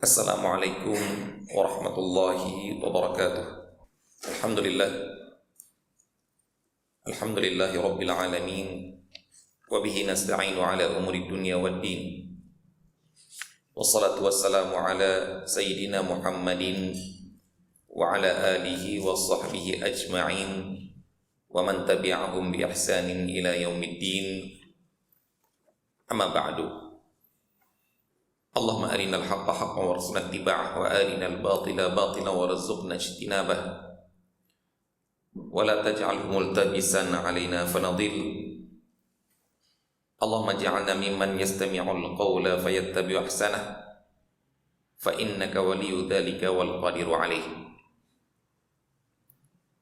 Assalamualaikum warahmatullahi wabarakatuh. Alhamdulillah. Alhamdulillahi rabbil alamin. Wa bihi nasta'inu ala umuri dunya waddin. Wassalatu wassalamu ala sayyidina Muhammadin wa ala alihi wa sahbihi ajma'in wa man tabi'ahum bi ihsanin ila yaumiddin. Amma ba'du. Allahumma arinal haqqa haqqan warzuqna ittiba'ah wa arinal batila batilan warzuqna ijtinabah wa la taj'alhu multabisan 'alaina fanadil. Allahumma ij'alna mimman yastami'ul qawla fayattabi'u ahsanah fa innaka waliyyu dzalika wal qadiru 'alaih.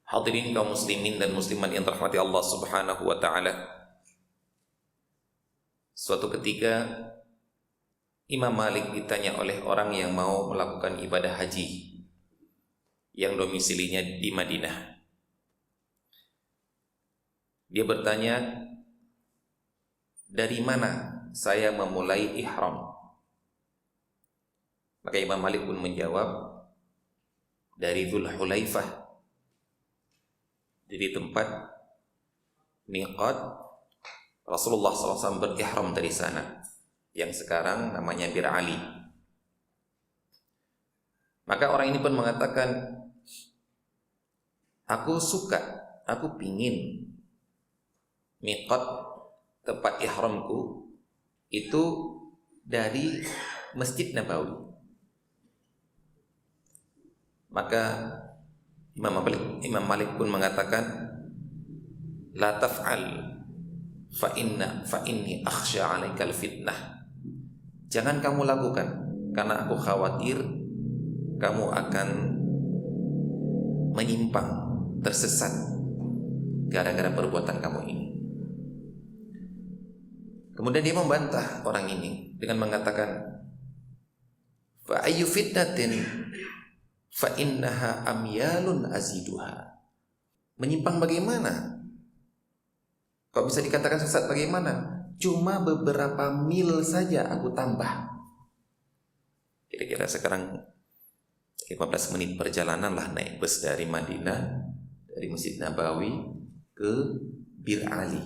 Hadirin kaum muslimin dan muslimat yang dirahmati Allah Subhanahu wa taala. Suatu ketika Imam Malik ditanya oleh orang yang mau melakukan ibadah haji yang domisilinya di Madinah. Dia bertanya, dari mana saya memulai ihram? Maka Imam Malik pun menjawab, dari Dzul Hulaifah, dari tempat miqat Rasulullah SAW berihram dari sana, yang sekarang namanya Bir Ali. Maka orang ini pun mengatakan, aku pingin miqat tempat ihramku itu dari Masjid Nabawi. Maka Imam Malik pun mengatakan, la taf'al fa inni akhsha 'alaikal fitnah. Jangan kamu lakukan, karena aku khawatir kamu akan menyimpang, tersesat gara-gara perbuatan kamu ini. Kemudian dia membantah orang ini dengan mengatakan, fa ayyu fitnatin fa innaha amyalun aziduha. Menyimpang bagaimana? Kok bisa dikatakan sesat bagaimana? Cuma beberapa mil saja aku tambah. Kira-kira sekarang 15 menit perjalanan lah naik bus dari Madinah, dari Masjid Nabawi ke Bir Ali.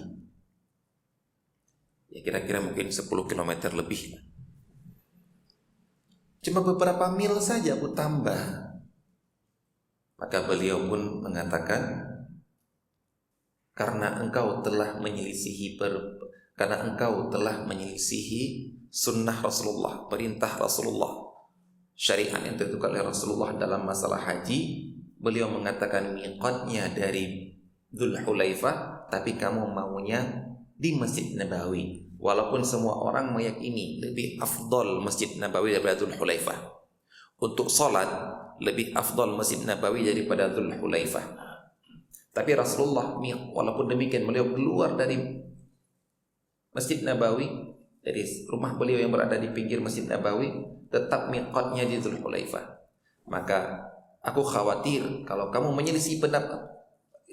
Ya kira-kira mungkin 10 km lebih. Cuma beberapa mil saja aku tambah. Maka beliau pun mengatakan, karena engkau telah menyelisihi sunnah Rasulullah, perintah Rasulullah, syariat yang ditentukan oleh Rasulullah dalam masalah haji. Beliau mengatakan miqatnya dari Dzul Hulaifah, tapi kamu maunya di Masjid Nabawi. Walaupun semua orang meyakini lebih afdol Masjid Nabawi daripada Dzul Hulaifah. Untuk salat lebih afdol Masjid Nabawi daripada Dzul Hulaifah. Tapi Rasulullah, walaupun demikian, beliau keluar dari Masjid Nabawi, dari rumah beliau yang berada di pinggir Masjid Nabawi, tetap miqatnya di Dzul Hulaifah. Maka aku khawatir kalau kamu menyelisih pendapat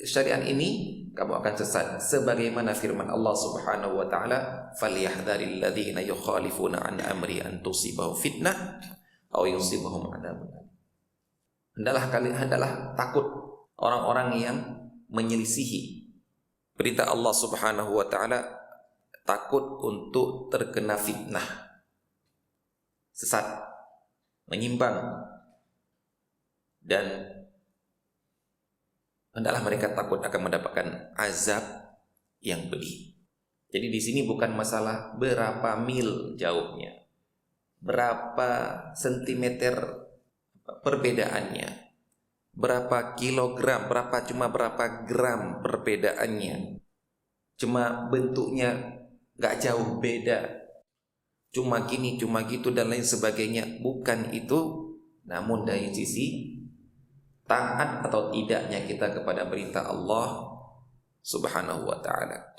syariat ini, kamu akan sesat. Sebagaimana firman Allah Subhanahu wa taala, "Falyahdharil ladzina yukhalifuna an amri an tusibahum fitnah aw yusibahum adzabun." Hendaklah takut orang-orang yang menyelisihi perintah Allah Subhanahu wa taala, takut untuk terkena fitnah, sesat, menyimpang, dan hendaklah mereka takut akan mendapatkan azab yang pedih. Jadi di sini bukan masalah berapa mil jauhnya, berapa sentimeter perbedaannya, berapa kilogram, berapa gram perbedaannya, cuma bentuknya gak jauh beda, cuma gini, cuma gitu, dan lain sebagainya. Bukan itu. Namun dari sisi taat atau tidaknya kita kepada perintah Allah Subhanahu wa ta'ala,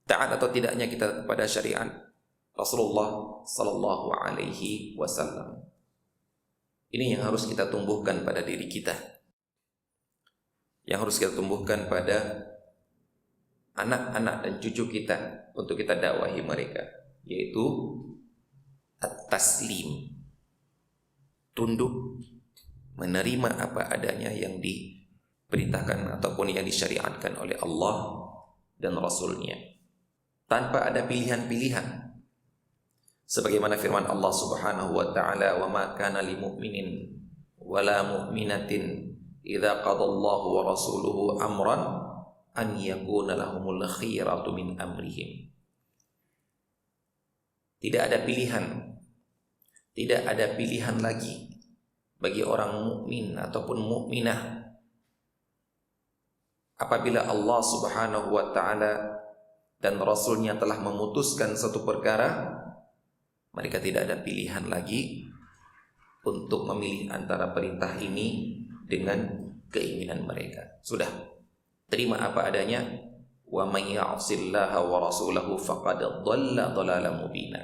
taat atau tidaknya kita kepada syariat Rasulullah Sallallahu Alaihi Wasallam, ini yang harus kita tumbuhkan pada diri kita, yang harus kita tumbuhkan pada anak-anak dan cucu kita untuk kita dakwahi mereka, yaitu at-taslim, tunduk, menerima apa adanya yang diperintahkan ataupun yang disyariatkan oleh Allah dan Rasulnya, tanpa ada pilihan-pilihan. Sebagaimana firman Allah Subhanahu wa taala, "Wa ma kana lil mu'minin wala mu'minatin idza qadallahu wa rasuluhu amran an yakuna lahumul khiyaratu min amrihim." Tidak ada pilihan lagi bagi orang mukmin ataupun mukminah apabila Allah Subhanahu wa taala dan Rasulnya telah memutuskan satu perkara. Mereka tidak ada pilihan lagi untuk memilih antara perintah ini dengan keinginan mereka. Sudah, terima apa adanya. Wa may ya'sillaha wa rasulahu faqad dhalla dhalalan mubina.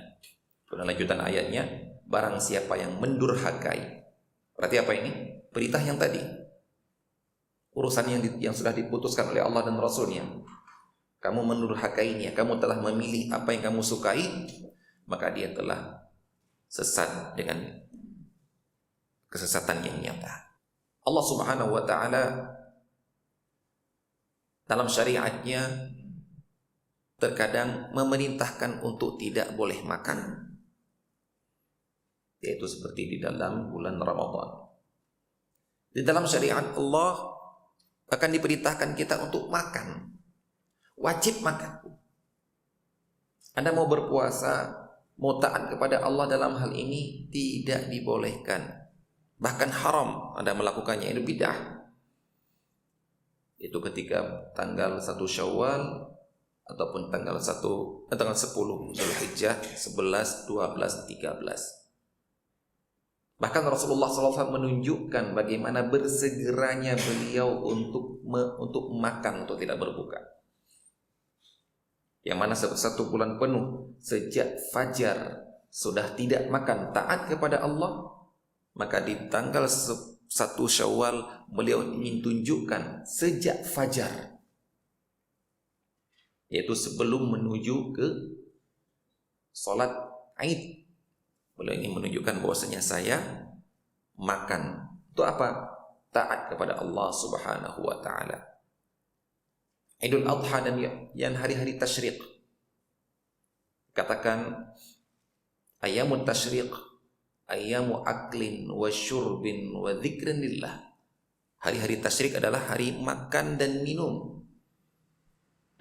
Pada lanjutan ayatnya, barang siapa yang mendurhakai. Berarti apa ini? Perintah yang tadi. Urusan yang sudah diputuskan oleh Allah dan Rasulnya. Kamu mendurhakainya, kamu telah memilih apa yang kamu sukai, maka dia telah sesat dengan kesesatan yang nyata. Allah Subhanahu wa taala dalam syariatnya terkadang memerintahkan untuk tidak boleh makan, yaitu seperti di dalam bulan Ramadan. Di dalam syariat Allah akan diperintahkan kita untuk makan, wajib makan. Anda mau berpuasa, mau taat kepada Allah dalam hal ini tidak dibolehkan, bahkan haram Anda melakukannya, itu bid'ah. Itu ketika tanggal 1 Syawal ataupun tanggal 10 Zulhijjah, 11, 12, 13. Bahkan Rasulullah SAW menunjukkan bagaimana bersegeranya beliau untuk makan, untuk tidak berbuka. Yang mana satu bulan penuh sejak fajar sudah tidak makan, taat kepada Allah, maka di tanggal 1 Syawal beliau ingin tunjukkan sejak fajar, yaitu sebelum menuju ke sholat Aid, beliau ingin menunjukkan bahwasanya saya makan. Itu apa? Taat kepada Allah Subhanahu wa taala. Idul Adha dan yang hari-hari tasyrik, katakan ayamut tasyrik, ayamu aklin wa syurbin wa dzikrin lillah. Hari-hari tasyrik adalah hari makan dan minum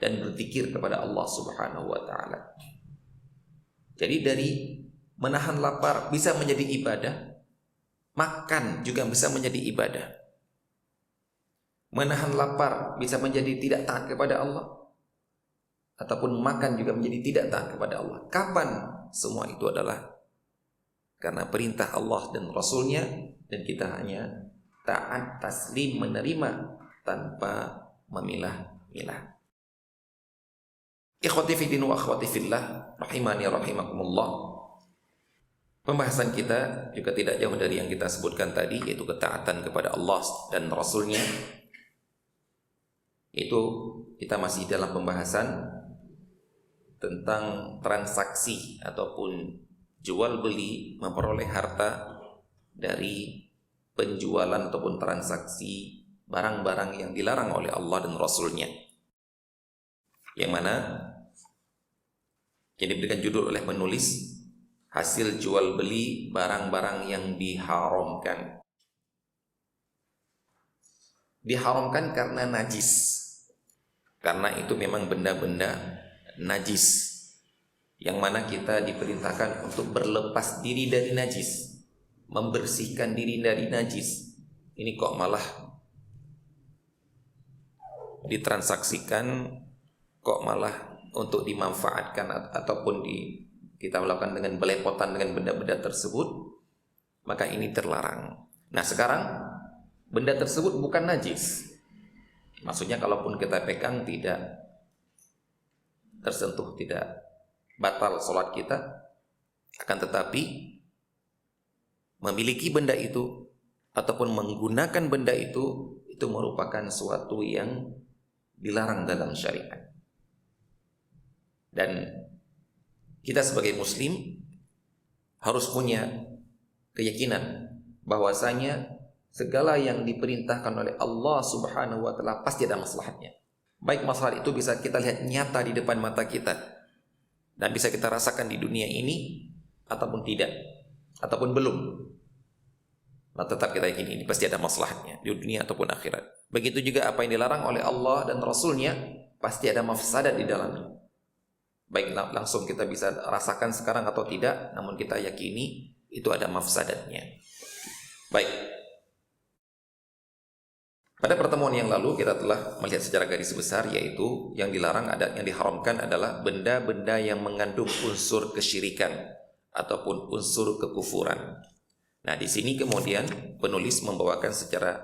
dan berzikir kepada Allah Subhanahu wa taala. Jadi dari menahan lapar bisa menjadi ibadah, makan juga bisa menjadi ibadah. Menahan lapar bisa menjadi tidak taat kepada Allah, ataupun makan juga menjadi tidak taat kepada Allah. Kapan? Semua itu adalah karena perintah Allah dan Rasulnya, dan kita hanya taat, taslim, menerima tanpa memilah-milah. Ikhwati fiddin wa akhwati fillah, rahimani rahimakumullah. Pembahasan kita juga tidak jauh dari yang kita sebutkan tadi, yaitu ketaatan kepada Allah dan Rasulnya. Itu kita masih dalam pembahasan tentang transaksi ataupun jual beli, memperoleh harta dari penjualan ataupun transaksi barang-barang yang dilarang oleh Allah dan Rasulnya, yang mana yang diberikan judul oleh penulis hasil jual beli barang-barang yang diharamkan. Diharamkan karena najis, karena itu memang benda-benda najis, yang mana kita diperintahkan untuk berlepas diri dari najis, membersihkan diri dari najis. Ini kok malah ditransaksikan, kok malah untuk dimanfaatkan ataupun kita melakukan dengan belepotan dengan benda-benda tersebut, maka ini terlarang. Nah sekarang benda tersebut bukan najis, maksudnya kalaupun kita pegang tidak tersentuh, tidak batal sholat kita, akan tetapi memiliki benda itu ataupun menggunakan benda itu merupakan suatu yang dilarang dalam syariat. Dan kita sebagai muslim harus punya keyakinan bahwasanya segala yang diperintahkan oleh Allah Subhanahu wa taala pasti ada maslahatnya. Baik maslahat itu bisa kita lihat nyata di depan mata kita dan bisa kita rasakan di dunia ini ataupun tidak, ataupun belum. Nah, tetap kita yakini ini pasti ada maslahatnya di dunia ataupun akhirat. Begitu juga apa yang dilarang oleh Allah dan Rasulnya pasti ada mafsadat di dalamnya. Baik langsung kita bisa rasakan sekarang atau tidak, namun kita yakini itu ada mafsadatnya. Baik. Pada pertemuan yang lalu kita telah melihat secara garis besar, yaitu yang dilarang yang diharamkan adalah benda-benda yang mengandung unsur kesyirikan ataupun unsur kekufuran. Nah, di sini kemudian penulis membawakan secara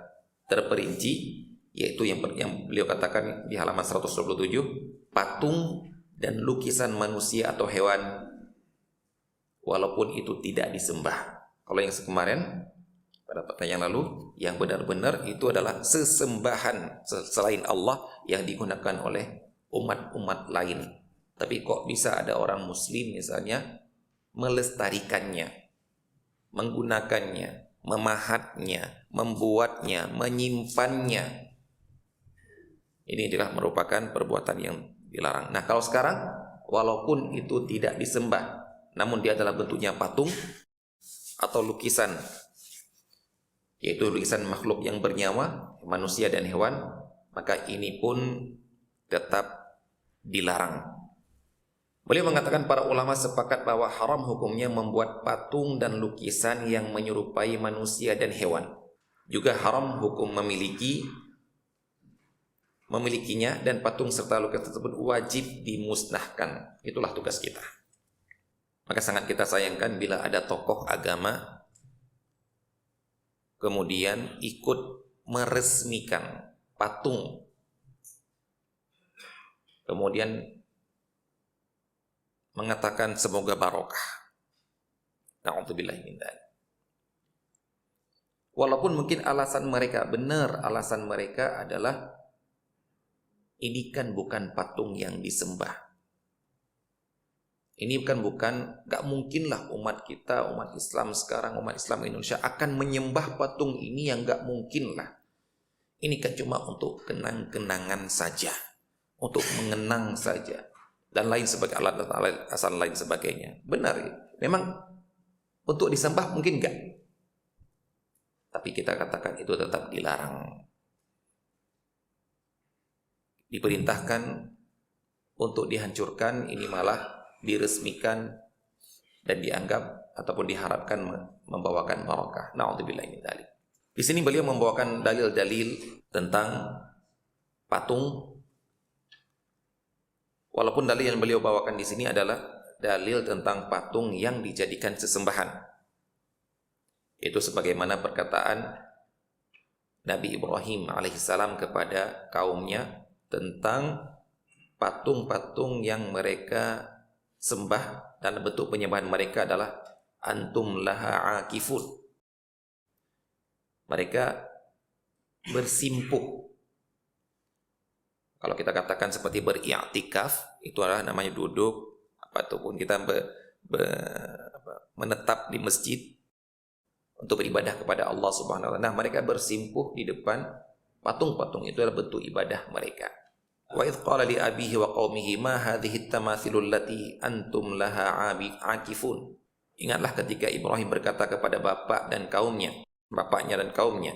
terperinci, yaitu yang beliau katakan di halaman 127, patung dan lukisan manusia atau hewan walaupun itu tidak disembah. Kalau yang kemarin pada pertanyaan lalu, yang benar-benar itu adalah sesembahan selain Allah yang digunakan oleh umat-umat lain. Tapi kok bisa ada orang muslim misalnya melestarikannya, menggunakannya, memahatnya, membuatnya, menyimpannya. Ini adalah merupakan perbuatan yang dilarang. Nah, kalau sekarang walaupun itu tidak disembah, namun dia adalah bentuknya patung atau lukisan, yaitu lukisan makhluk yang bernyawa, manusia dan hewan, maka ini pun tetap dilarang. Beliau mengatakan para ulama sepakat bahwa haram hukumnya membuat patung dan lukisan yang menyerupai manusia dan hewan. Juga haram hukum memilikinya, dan patung serta lukisan tersebut wajib dimusnahkan. Itulah tugas kita. Maka sangat kita sayangkan bila ada tokoh agama kemudian ikut meresmikan patung, kemudian mengatakan semoga barokah. Na'udzubillah min dzalik. Walaupun mungkin alasan mereka benar, alasan mereka adalah ini kan bukan patung yang disembah. Ini bukan, gak mungkinlah umat kita, umat Islam sekarang, umat Islam Indonesia akan menyembah patung ini, yang gak mungkin lah. Ini kan cuma untuk kenang-kenangan saja, untuk mengenang saja, dan lain sebagai alasan lain sebagainya. Benar ya, memang untuk disembah mungkin gak, tapi kita katakan itu tetap dilarang. Diperintahkan untuk dihancurkan, ini malah diresmikan dan dianggap ataupun diharapkan membawakan barakah. Na'udzubillah min dzalik. Di sini beliau membawakan dalil-dalil tentang patung. Walaupun dalil yang beliau bawakan di sini adalah dalil tentang patung yang dijadikan sesembahan. Itu sebagaimana perkataan Nabi Ibrahim alaihissalam kepada kaumnya tentang patung-patung yang mereka sembah, dan bentuk penyembahan mereka adalah antum laha akifun. Mereka bersimpuh. Kalau kita katakan seperti beriktikaf, itu adalah namanya duduk, ataupun kita menetap di masjid untuk beribadah kepada Allah Subhanahu wa taala. Nah, mereka bersimpuh di depan patung-patung, itu adalah bentuk ibadah mereka. Wa idh qala li abihi wa qaumihi ma hadhihi at-tamathilul lati antum laha akifun. Ingatlah ketika Ibrahim berkata kepada bapaknya dan kaumnya,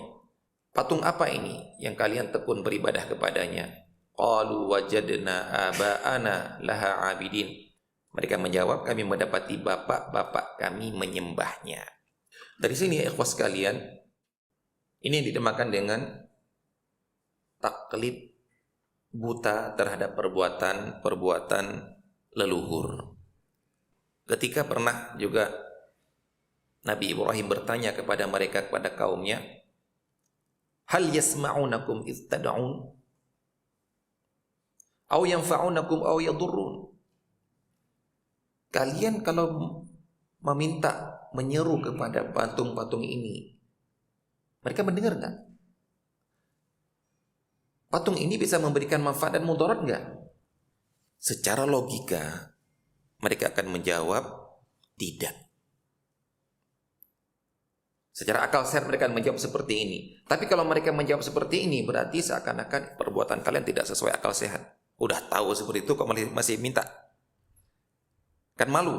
patung apa ini yang kalian tekun beribadah kepadanya? Qalu wajadna aba'ana laha abidin. Mereka menjawab, kami mendapati bapak-bapak kami menyembahnya. Dari sini ikhwas sekalian, ini yang dinamakan dengan taklid buta terhadap perbuatan leluhur. Ketika pernah juga Nabi Ibrahim bertanya kepada mereka, kepada kaumnya, hal yasma'unakum idh tad'un aw yanfa'unakum aw yadurrun. Kalian kalau meminta, menyeru kepada patung-patung ini, mereka mendengar enggak? Patung ini bisa memberikan manfaat dan mudarat enggak? Secara logika mereka akan menjawab tidak. Secara akal sehat mereka menjawab seperti ini. Tapi kalau mereka menjawab seperti ini, berarti seakan-akan perbuatan kalian tidak sesuai akal sehat. Udah tahu seperti itu kok masih minta. Kan malu.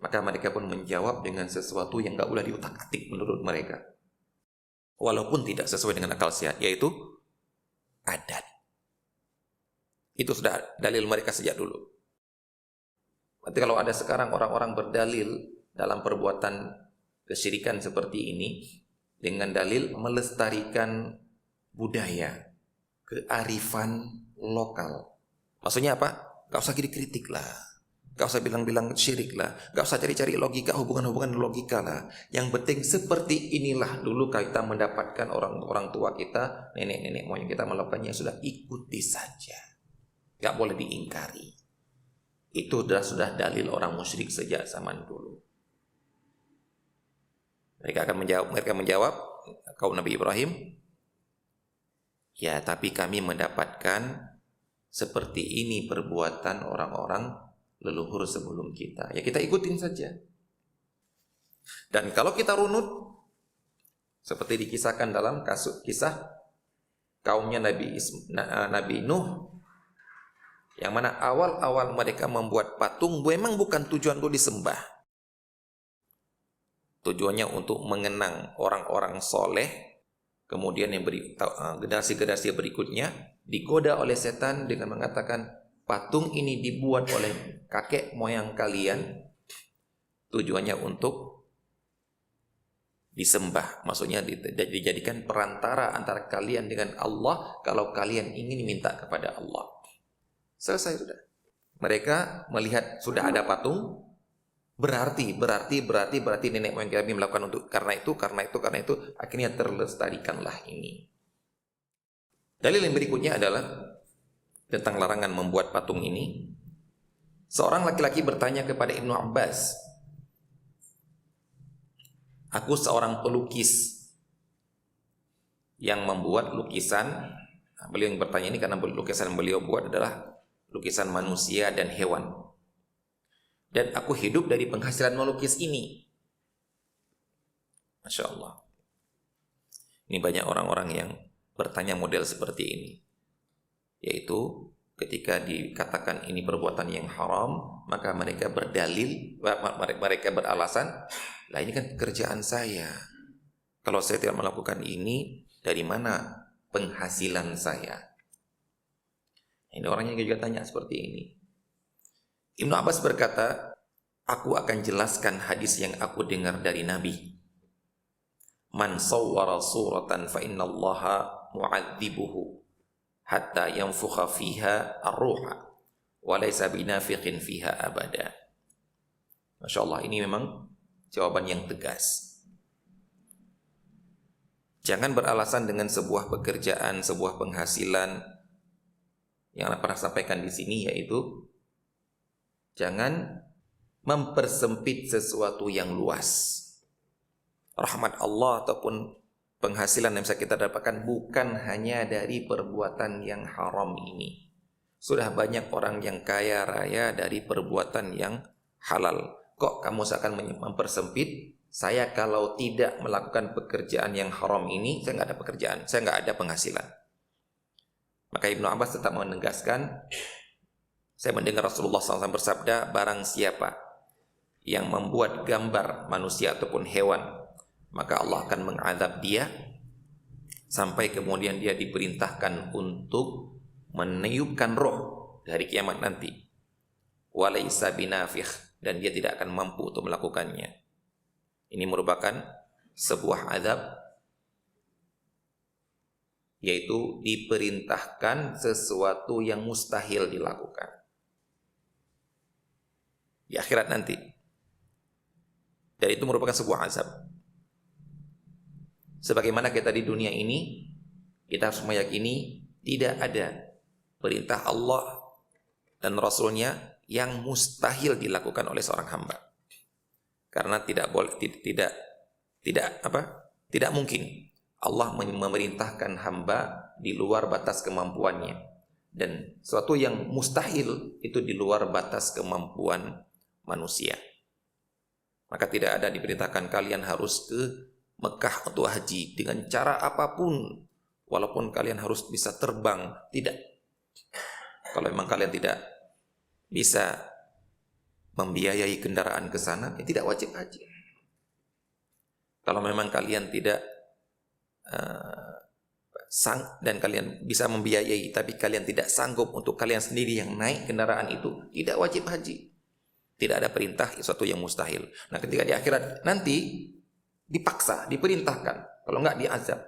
Maka mereka pun menjawab dengan sesuatu yang gak boleh diutak-atik menurut mereka. Walaupun tidak sesuai dengan akal sehat, yaitu adat. Itu sudah dalil mereka sejak dulu. Nanti kalau ada sekarang orang-orang berdalil dalam perbuatan kesyirikan seperti ini dengan dalil melestarikan budaya, kearifan lokal. Maksudnya apa? Gak usah dikritik lah, gak usah bilang-bilang syirik lah, gak usah cari-cari logika, hubungan-hubungan logika lah. Yang penting seperti inilah dulu kita mendapatkan orang tua kita, nenek-nenek moyang kita melakukannya, sudah ikuti saja, gak boleh diingkari. Itu sudah dalil orang musyrik sejak zaman dulu. Mereka menjawab, kaum Nabi Ibrahim, ya tapi kami mendapatkan seperti ini perbuatan orang-orang leluhur sebelum kita. Ya kita ikutin saja. Dan kalau kita runut, seperti dikisahkan dalam kisah kaumnya Nabi Nuh, yang mana awal-awal mereka membuat patung, memang bukan tujuan untuk disembah. Tujuannya untuk mengenang orang-orang soleh. Kemudian yang generasi-generasi berikutnya digoda oleh setan dengan mengatakan, patung ini dibuat oleh kakek moyang kalian, tujuannya untuk disembah. Maksudnya dijadikan perantara antara kalian dengan Allah kalau kalian ingin minta kepada Allah. Selesai sudah. Mereka melihat sudah ada patung, berarti nenek moyang kami melakukan untuk karena itu akhirnya terlestarikanlah ini. Dalil yang berikutnya adalah tentang larangan membuat patung ini. Seorang laki-laki bertanya kepada Ibnu Abbas, aku seorang pelukis yang membuat lukisan. Beliau yang bertanya ini karena lukisan yang beliau buat adalah lukisan manusia dan hewan. Dan aku hidup dari penghasilan melukis ini. Masya Allah. Ini banyak orang-orang yang bertanya model seperti ini. Yaitu ketika dikatakan ini perbuatan yang haram, maka mereka berdalil, mereka beralasan, lah ini kan pekerjaan saya. Kalau saya tidak melakukan ini, dari mana penghasilan saya? Ini orang yang juga tanya seperti ini. Ibnu Abbas berkata, aku akan jelaskan hadis yang aku dengar dari Nabi. Man sawwara suratan fa innallaha mu'adzibuhu hatta yanfukha fiha ar-ruha wa laysa binafiqin fiha abada. Masya Allah, ini memang jawaban yang tegas. Jangan beralasan dengan sebuah pekerjaan, sebuah penghasilan. Yang Anda pernah sampaikan di sini yaitu jangan mempersempit sesuatu yang luas. Rahmat Allah ataupun penghasilan yang bisa kita dapatkan bukan hanya dari perbuatan yang haram ini. Sudah banyak orang yang kaya raya dari perbuatan yang halal. Kok kamu seakan mempersempit? Saya kalau tidak melakukan pekerjaan yang haram ini, saya nggak ada pekerjaan, saya nggak ada penghasilan. Maka Ibnu Abbas tetap menegaskan, saya mendengar Rasulullah SAW bersabda, barang siapa yang membuat gambar manusia ataupun hewan, maka Allah akan mengadab dia sampai kemudian dia diperintahkan untuk meniupkan roh dari kiamat nanti. Walaysa binafikh, dan dia tidak akan mampu untuk melakukannya. Ini merupakan sebuah azab, yaitu diperintahkan sesuatu yang mustahil dilakukan di akhirat nanti. Dan itu merupakan sebuah azab. Sebagaimana kita di dunia ini, kita harus meyakini tidak ada perintah Allah dan Rasulnya yang mustahil dilakukan oleh seorang hamba. Karena tidak mungkin Allah memerintahkan hamba di luar batas kemampuannya. Dan sesuatu yang mustahil itu di luar batas kemampuan manusia. Maka tidak ada diberitakan kalian harus ke Mekah untuk haji dengan cara apapun. Walaupun kalian harus bisa terbang. Tidak. Kalau memang kalian tidak bisa membiayai kendaraan ke sana, ya tidak wajib haji. Kalau memang kalian tidak dan kalian bisa membiayai, tapi kalian tidak sanggup untuk kalian sendiri yang naik kendaraan itu, tidak wajib haji. Tidak ada perintah, sesuatu yang mustahil. Nah, ketika di akhirat nanti dipaksa, diperintahkan, kalau enggak diazab.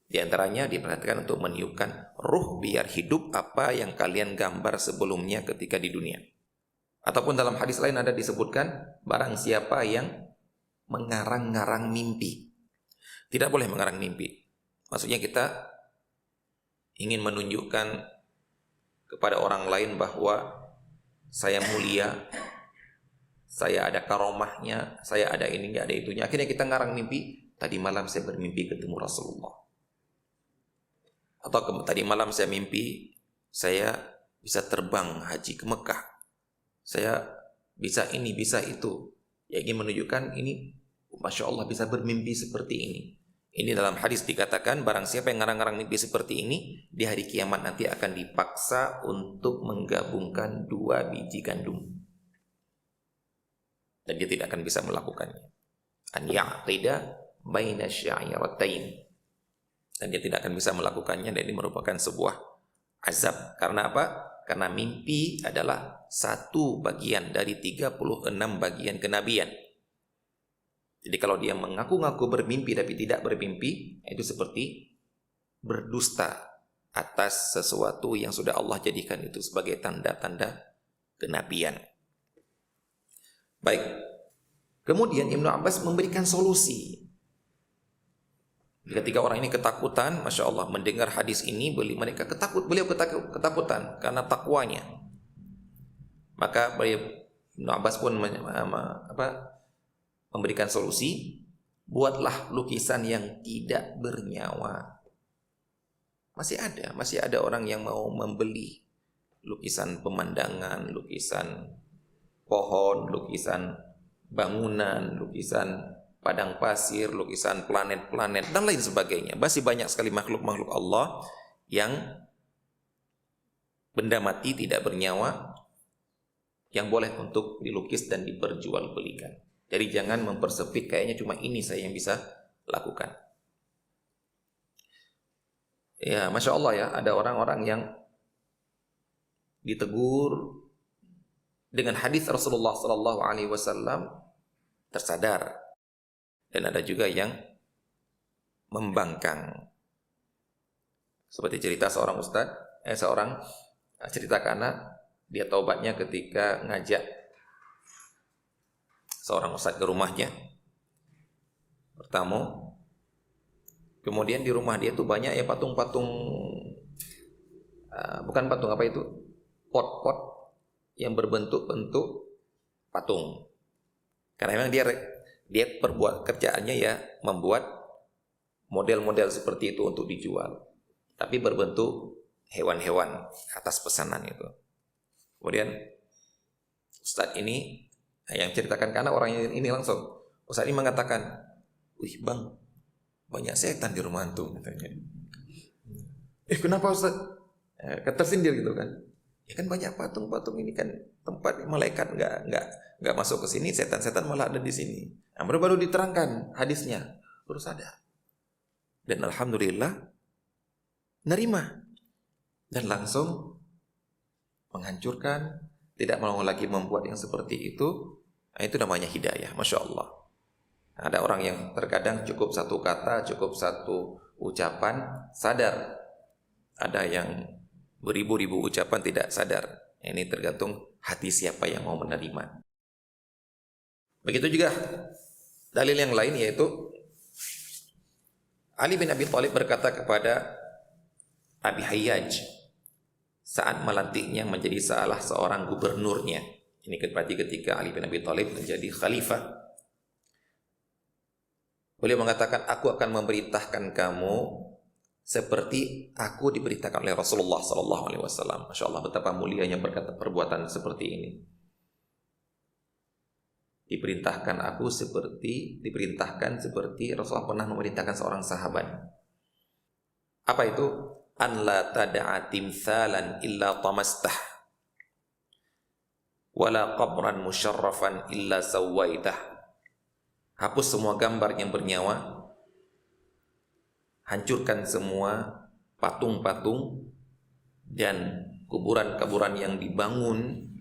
Di antaranya diperhatikan untuk meniupkan ruh biar hidup apa yang kalian gambar sebelumnya ketika di dunia. Ataupun dalam hadis lain ada disebutkan barang siapa yang mengarang-ngarang mimpi. Tidak boleh mengarang mimpi. Maksudnya kita ingin menunjukkan kepada orang lain bahwa saya mulia, saya ada karomahnya, saya ada ini, nggak ada itunya. Akhirnya kita ngarang mimpi, tadi malam saya bermimpi ketemu Rasulullah. Atau tadi malam saya mimpi, saya bisa terbang haji ke Mekah. Saya bisa ini, bisa itu. Ya ingin menunjukkan ini, Masya Allah bisa bermimpi seperti ini. Ini dalam hadis dikatakan barang siapa yang ngarang-ngarang mimpi seperti ini, di hari kiamat nanti akan dipaksa untuk menggabungkan 2 biji gandum. Dan dia tidak akan bisa melakukannya. An ya'qida baina syairatain. Dan dia tidak akan bisa melakukannya, dan ini merupakan sebuah azab. Karena apa? Karena mimpi adalah satu bagian dari 36 bagian kenabian. Jadi kalau dia mengaku-ngaku bermimpi tapi tidak bermimpi, itu seperti berdusta atas sesuatu yang sudah Allah jadikan itu sebagai tanda-tanda kenabian. Baik. Kemudian Ibnu Abbas memberikan solusi. Ketika orang ini ketakutan, Masya Allah, mendengar hadis ini, beliau ketakutan karena takwanya. Maka Ibnu Abbas pun memberikan solusi, buatlah lukisan yang tidak bernyawa. Masih ada orang yang mau membeli lukisan pemandangan, lukisan pohon, lukisan bangunan, lukisan padang pasir, lukisan planet-planet, dan lain sebagainya. Masih banyak sekali makhluk-makhluk Allah yang benda mati tidak bernyawa, yang boleh untuk dilukis dan diperjualbelikan. Jadi jangan mempersempit, kayaknya cuma ini saya yang bisa lakukan. Ya, Masya Allah ya, ada orang-orang yang ditegur dengan hadis Rasulullah SAW tersadar, dan ada juga yang membangkang. Seperti cerita seorang cerita anak, dia taubatnya ketika ngajak seorang ustadz ke rumahnya bertamu. Kemudian di rumah dia tuh banyak ya patung-patung, bukan patung, apa itu, pot-pot yang berbentuk-bentuk patung. Karena memang dia perbuat kerjaannya ya membuat model-model seperti itu untuk dijual, tapi berbentuk hewan-hewan atas pesanan itu. Kemudian ustadz ini yang ceritakan karena orang ini langsung, ustadz ini mengatakan, "Wih bang, banyak setan di rumah antum," katanya. Kenapa ustadz? Tersindir gitu kan. Ya kan banyak patung-patung ini kan tempat malaikat nggak masuk ke sini, setan-setan malah ada di sini. Nah, baru diterangkan hadisnya, baru sadar. Dan alhamdulillah nerima dan langsung menghancurkan, tidak mau lagi membuat yang seperti itu. Nah, itu namanya hidayah, Masya Allah. Ada orang yang terkadang cukup satu kata, cukup satu ucapan, sadar. Ada yang beribu-ribu ucapan tidak sadar. Ini tergantung hati siapa yang mau menerima. Begitu juga dalil yang lain, yaitu Ali bin Abi Thalib berkata kepada Abi Hayyaj saat melantiknya menjadi salah seorang gubernurnya. Ini berarti ketika Ali bin Abi Thalib menjadi khalifah. Beliau mengatakan, aku akan memerintahkan kamu seperti aku diberitakan oleh Rasulullah SAW. Masya Allah, betapa mulianya perbuatan seperti ini. diperintahkan seperti Rasulullah pernah memerintahkan seorang sahabat. Apa itu? An la tad'a timthalan illa tamastah wala qabran musyarrafan illa sawaitah. Hapus semua gambar yang bernyawa, hancurkan semua patung-patung dan kuburan-kuburan yang dibangun,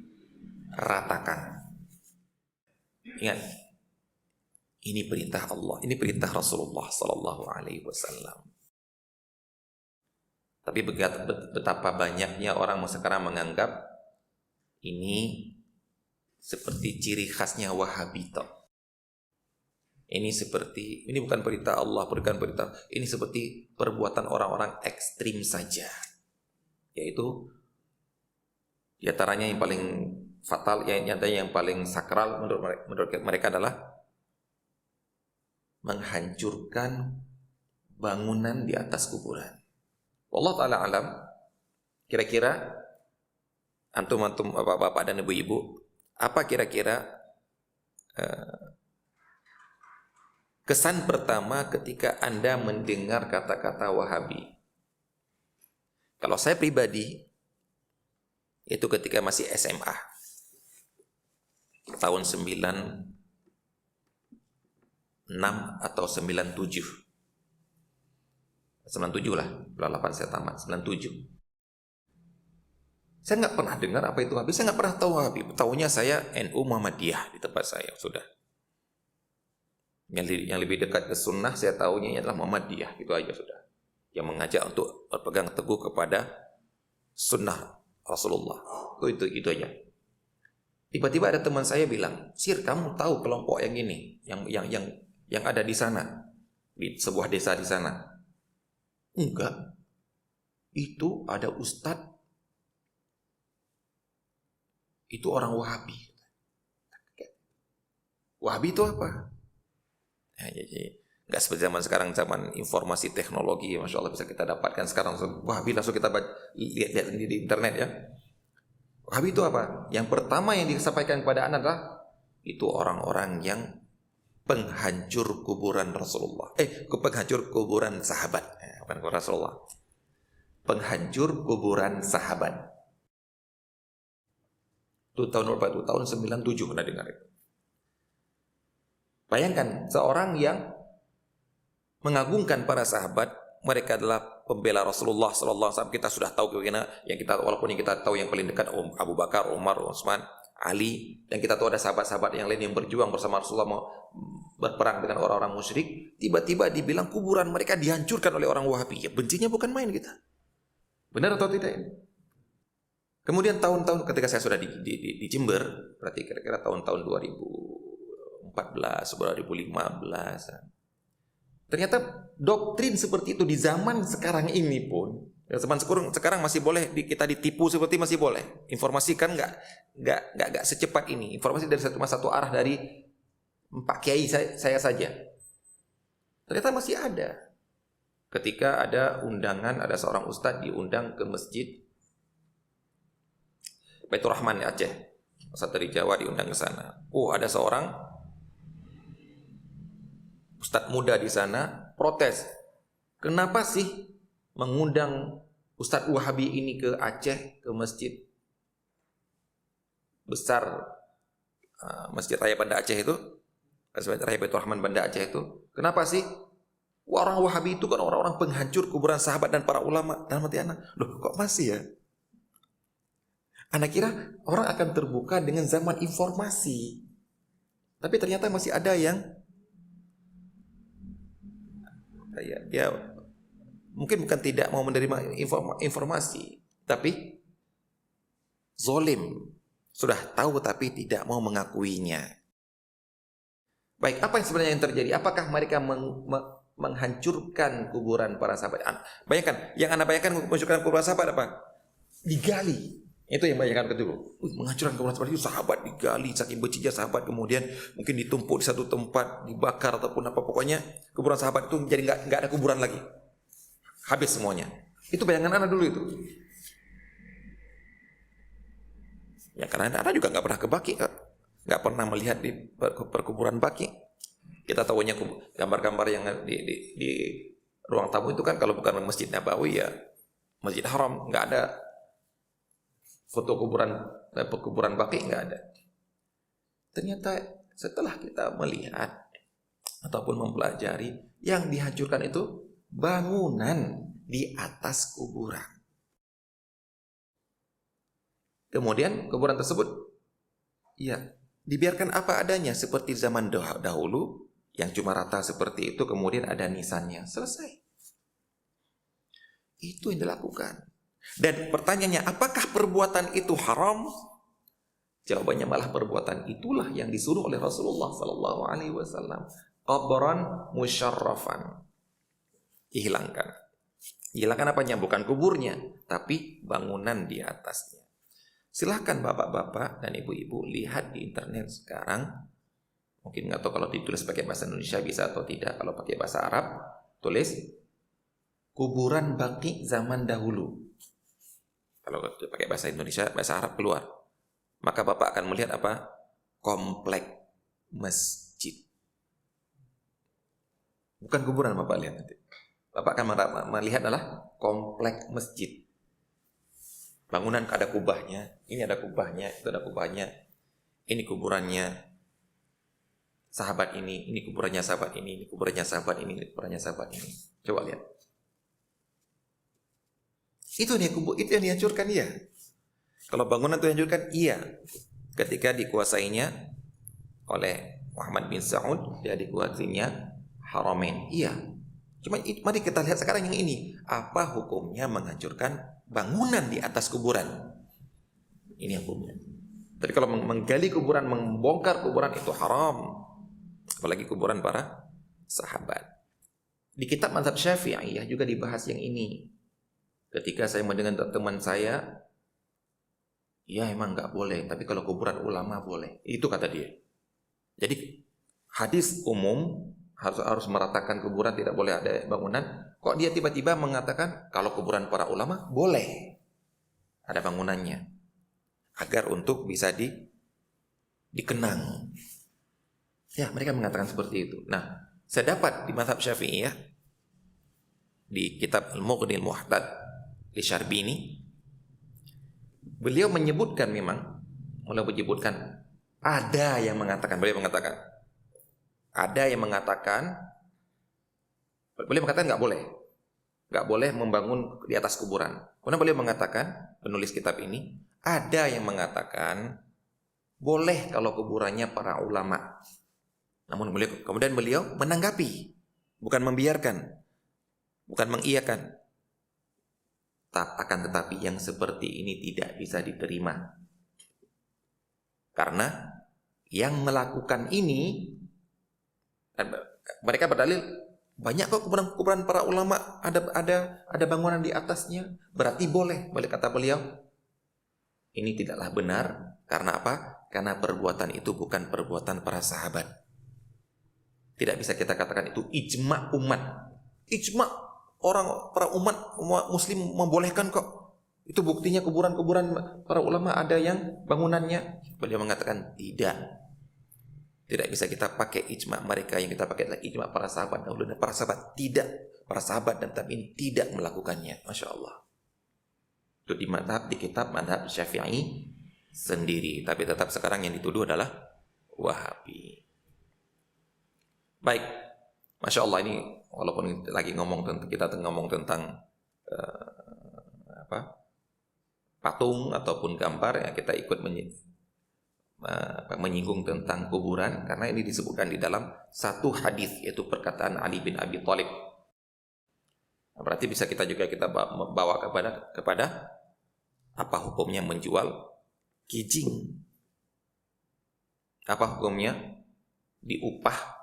ratakan. Ingat, ini perintah Allah, ini perintah Rasulullah sallallahu alaihi wasallam. Tapi betapa banyaknya orang sekarang menganggap ini seperti ciri khasnya Wahabi. Ini bukan perintah Allah, bukan perintah. Ini seperti perbuatan orang-orang ekstrim saja. Yaitu di antaranya yang paling fatal, yang paling sakral menurut mereka adalah menghancurkan bangunan di atas kuburan. Allah Ta'ala alam, kira-kira antum bapak-bapak dan ibu-ibu, apa kira-kira kesan pertama ketika Anda mendengar kata-kata Wahabi? Kalau saya pribadi, itu ketika masih SMA, tahun 96 atau 97. 97 lah, 98 saya tamat, 97. Saya nggak pernah dengar apa itu Wahabi, saya nggak pernah tahu Wahabi. Taunya saya NU Muhammadiyah di tempat saya, sudah. Yang lebih dekat ke sunnah saya tahunya adalah Muhammadiyah, itu aja sudah. Yang mengajak untuk berpegang teguh kepada sunnah Rasulullah. Itu aja. Tiba-tiba ada teman saya bilang, "Sir, kamu tahu kelompok yang ini, yang ada di sana, di sebuah desa di sana?" Enggak. Itu ada ustadz. Itu orang Wahabi. Wahabi itu apa? Enggak seperti zaman sekarang, zaman informasi teknologi, Masya Allah bisa kita dapatkan sekarang. Wahabi langsung kita lihat di internet ya. Wahabi itu apa? Yang pertama yang disampaikan kepada anak adalah itu orang-orang yang penghancur kuburan Rasulullah. Penghancur kuburan sahabat. Bukan kuburan Rasulullah. Penghancur kuburan sahabat. Itu tahun berapa? Itu tahun 97 pernah dengar itu. Bayangkan seorang yang mengagungkan para sahabat, mereka adalah pembela Rasulullah sallallahu alaihi wasallam. Kita sudah tahu bagaimana walaupun yang kita tahu yang paling dekat Abu Bakar, Umar, Utsman, Ali, dan kita tahu ada sahabat-sahabat yang lain yang berjuang bersama Rasulullah mau berperang dengan orang-orang musyrik. Tiba-tiba dibilang kuburan mereka dihancurkan oleh orang Wahabi. Ya, bencinya bukan main kita. Benar atau tidak ini? Kemudian tahun-tahun ketika saya sudah di Jember, berarti kira-kira tahun-tahun 2014, 2015. Ternyata doktrin seperti itu di zaman sekarang ini pun, zaman sekarang masih boleh kita ditipu seperti masih boleh. Informasi kan nggak secepat ini. Informasi dari satu arah dari Pak Kiai saya saja. Ternyata masih ada. Ketika ada undangan, ada seorang ustadz diundang ke masjid Baitur Rahman di Aceh. Ustadz dari Jawa diundang ke sana. Ada seorang ustadz muda di sana protes. Kenapa sih mengundang ustadz Wahabi ini ke Aceh, ke masjid besar, Masjid Raya Banda Aceh itu, Masjid Raya Baitur Rahman Banda Aceh itu? Kenapa sih? Orang Wahabi itu kan orang-orang penghancur kuburan sahabat dan para ulama. Dan mati anak, loh kok masih ya? Anak kira orang akan terbuka dengan zaman informasi. Tapi ternyata masih ada yang ya mungkin bukan tidak mau menerima informasi, tapi zolim, sudah tahu tapi tidak mau mengakuinya. Baik, apa yang sebenarnya yang terjadi? Apakah mereka menghancurkan kuburan para sahabat? Bayangkan, yang Anda bayangkan menghancurkan kuburan sahabat apa? Digali. Itu yang bayangkan kedua. Menghancurkan kuburan sahabat itu, sahabat digali, saking bencinya sahabat, kemudian mungkin ditumpuk di satu tempat, dibakar ataupun apa, pokoknya kuburan sahabat itu jadi nggak ada kuburan lagi, habis semuanya. Itu bayangan Anda dulu itu. Ya karena Anda juga nggak pernah ke Baqi, nggak pernah melihat di perkuburan Baqi. Kita tahunya gambar-gambar yang di ruang tamu itu kan kalau bukan Masjid Nabawi ya Masjid Haram, nggak ada foto kuburan Baqi, nggak ada. Ternyata setelah kita melihat ataupun mempelajari, yang dihancurkan itu bangunan di atas kuburan. Kemudian kuburan tersebut ya dibiarkan apa adanya seperti zaman dahulu yang cuma rata seperti itu, kemudian ada nisannya, selesai. Itu yang dilakukan. Dan pertanyaannya, apakah perbuatan itu haram? Jawabannya malah perbuatan itulah yang disuruh oleh Rasulullah sallallahu alaihi wasallam. Qabran musyarrafan. Dihilangkan. Hilangkan apanya? Bukan kuburnya, tapi bangunan di atasnya. Silahkan bapak-bapak dan ibu-ibu lihat di internet sekarang. Mungkin nggak tahu kalau ditulis pakai bahasa Indonesia bisa atau tidak. Kalau pakai bahasa Arab, tulis kuburan Baqi zaman dahulu. Kalau pakai bahasa Indonesia, bahasa Arab keluar. Maka bapak akan melihat apa? Komplek masjid. Bukan kuburan bapak lihat nanti. Bapak akan melihat adalah komplek masjid. Bangunan ada kubahnya, ini ada kubahnya, itu ada kubahnya. Ini kuburannya sahabat ini kuburannya sahabat ini kuburannya sahabat ini kuburannya sahabat ini. Coba lihat. Itu yang dihancurkan ya. Kalau bangunan itu dihancurkan, iya. Ketika dikuasainya oleh Muhammad bin Saud, dia dikuasainya Haramain, iya. Cuma mari kita lihat sekarang yang ini. Apa hukumnya menghancurkan bangunan di atas kuburan? Ini hukumnya. Tapi kalau menggali kuburan, membongkar kuburan itu haram. Apalagi kuburan para sahabat. Di kitab mazhab Syafi'iyah juga dibahas yang ini. Ketika saya mendengar teman saya, ya emang nggak boleh, tapi kalau kuburan ulama boleh. Itu kata dia. Jadi hadis umum harus meratakan kuburan, tidak boleh ada bangunan. Kok dia tiba-tiba mengatakan kalau kuburan para ulama boleh ada bangunannya, agar untuk bisa dikenang. Ya, mereka mengatakan seperti itu. Nah, saya dapat di mazhab Syafi'iyah di kitab Al-Mughni Al-Muhtad di Syarbini, beliau menyebutkan ada yang mengatakan, beliau mengatakan nggak boleh membangun di atas kuburan. Kemudian beliau mengatakan, penulis kitab ini, ada yang mengatakan boleh kalau kuburannya para ulama. Namun kemudian beliau menanggapi, bukan membiarkan, bukan mengiyakan. Akan tetapi yang seperti ini tidak bisa diterima. Karena yang melakukan ini, mereka berdalil banyak kok kuburan para ulama ada bangunan di atasnya, berarti boleh kata beliau. Ini tidaklah benar. Karena apa? Karena perbuatan itu bukan perbuatan para sahabat. Tidak bisa kita katakan itu ijma umat. Ijma para umat muslim membolehkan kok. Itu buktinya kuburan-kuburan para ulama ada yang bangunannya. Beliau mengatakan tidak. Tidak bisa kita pakai ijma mereka, yang kita pakai adalah ijma para sahabat dahulu, dan para sahabat tidak. Para sahabat dan tabi'in tidak melakukannya. Masya Allah. Itu di kitab mazhab Syafi'i sendiri. Tapi tetap sekarang yang dituduh adalah Wahabi. Baik. Masya Allah, ini walaupun lagi kita ngomong tentang patung ataupun gambar, ya kita ikut menyinggung tentang kuburan karena ini disebutkan di dalam satu hadis, yaitu perkataan Ali bin Abi Thalib. Nah, berarti bisa kita bawa kepada apa hukumnya menjual kijing? Apa hukumnya diupah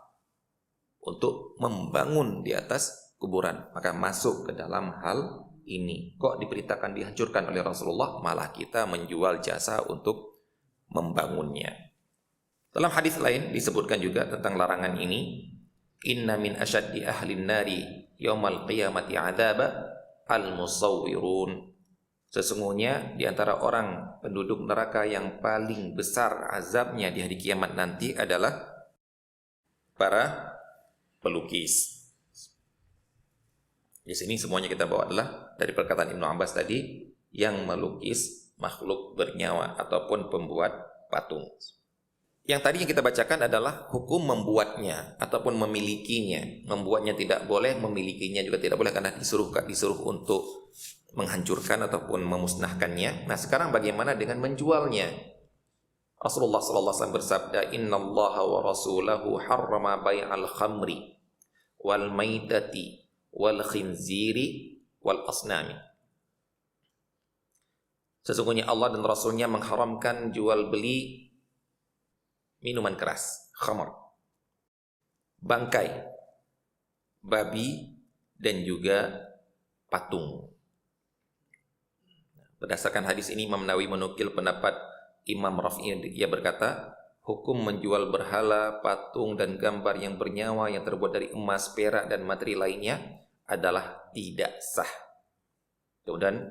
untuk membangun di atas kuburan? Maka masuk ke dalam hal ini. Kok diberitakan dihancurkan oleh Rasulullah, malah kita menjual jasa untuk membangunnya. Dalam hadis lain disebutkan juga tentang larangan ini. Inna min asyaddi ahlin nari yaumal qiyamati 'adzaba al-musawwirun. Sesungguhnya di antara orang penduduk neraka yang paling besar azabnya di hari kiamat nanti adalah para pelukis. Di sini semuanya kita bawa adalah dari perkataan Ibnu Abbas tadi, yang melukis makhluk bernyawa ataupun pembuat patung. Yang tadi yang kita bacakan adalah hukum membuatnya ataupun memilikinya. Membuatnya tidak boleh, memilikinya juga tidak boleh karena disuruh untuk menghancurkan ataupun memusnahkannya. Nah, sekarang bagaimana dengan menjualnya? Rasulullah sallallahu alaihi wasallam bersabda, "Innallaha wa rasulahu harrama bai'al khamri wal maitati wal khinziri wal asnami." Sesungguhnya Allah dan Rasulnya mengharamkan jual beli minuman keras, khamr, bangkai, babi, dan juga patung. Berdasarkan hadis ini, Imam Nawawi menukil pendapat Imam Rafi'i. Ia berkata, hukum menjual berhala, patung, dan gambar yang bernyawa yang terbuat dari emas, perak, dan materi lainnya adalah tidak sah. Kemudian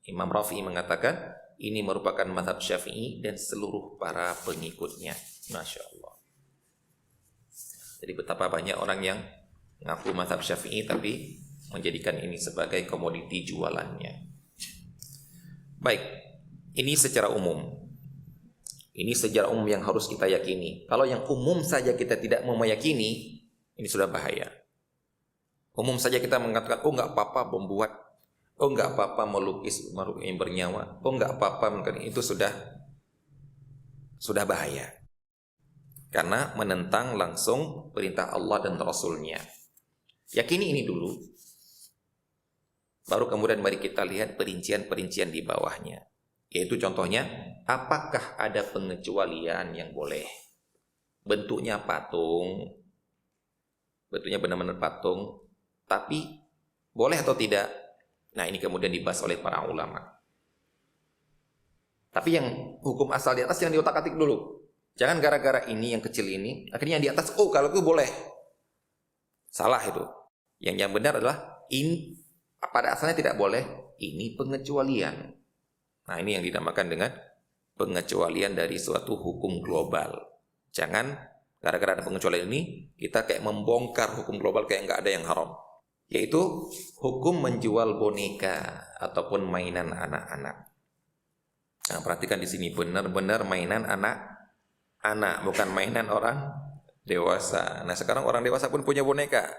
Imam Rafi'i mengatakan, ini merupakan mazhab Syafi'i dan seluruh para pengikutnya. Masya Allah. Jadi betapa banyak orang yang ngaku mazhab Syafi'i tapi menjadikan ini sebagai komoditi jualannya. Baik, ini secara umum. Ini secara umum yang harus kita yakini. Kalau yang umum saja kita tidak mau meyakini, ini sudah bahaya. Umum saja kita mengatakan, oh enggak apa-apa membuat, oh enggak apa-apa melukis makhluk yang bernyawa, oh enggak apa-apa, itu sudah bahaya. Karena menentang langsung perintah Allah dan Rasulnya. Yakini ini dulu. Baru kemudian mari kita lihat perincian-perincian di bawahnya. Yaitu contohnya, apakah ada pengecualian yang boleh? Bentuknya patung, bentuknya benar-benar patung, tapi boleh atau tidak? Nah, ini kemudian dibahas oleh para ulama. Tapi yang hukum asal di atas yang diotak-atik dulu. Jangan gara-gara ini yang kecil ini, akhirnya yang di atas, oh kalau itu boleh. Salah itu. Yang benar adalah ini pada asalnya tidak boleh, ini pengecualian. Nah, ini yang dinamakan dengan pengecualian dari suatu hukum global. Jangan gara-gara ada pengecualian ini, kita kayak membongkar hukum global kayak nggak ada yang haram. Yaitu hukum menjual boneka ataupun mainan anak-anak. Nah, perhatikan di sini benar-benar mainan anak-anak, bukan mainan orang dewasa. Nah, sekarang orang dewasa pun punya boneka.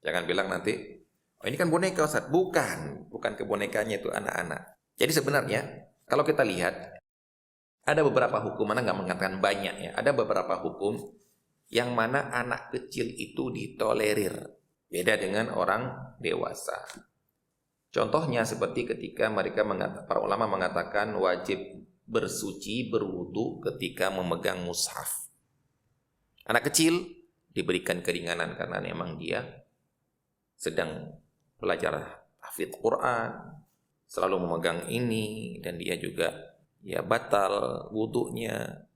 Jangan bilang nanti, oh ini kan boneka Ustaz. Bukan kebonekanya itu anak-anak. Jadi sebenarnya kalau kita lihat ada beberapa hukum, mana nggak mengatakan banyak ya. Ada beberapa hukum yang mana anak kecil itu ditolerir. Beda dengan orang dewasa. Contohnya seperti ketika para ulama mengatakan wajib bersuci, berwudu ketika memegang mushaf. Anak kecil diberikan keringanan karena memang dia sedang belajar hafidz Quran, selalu memegang ini, dan dia juga ya batal wudunya.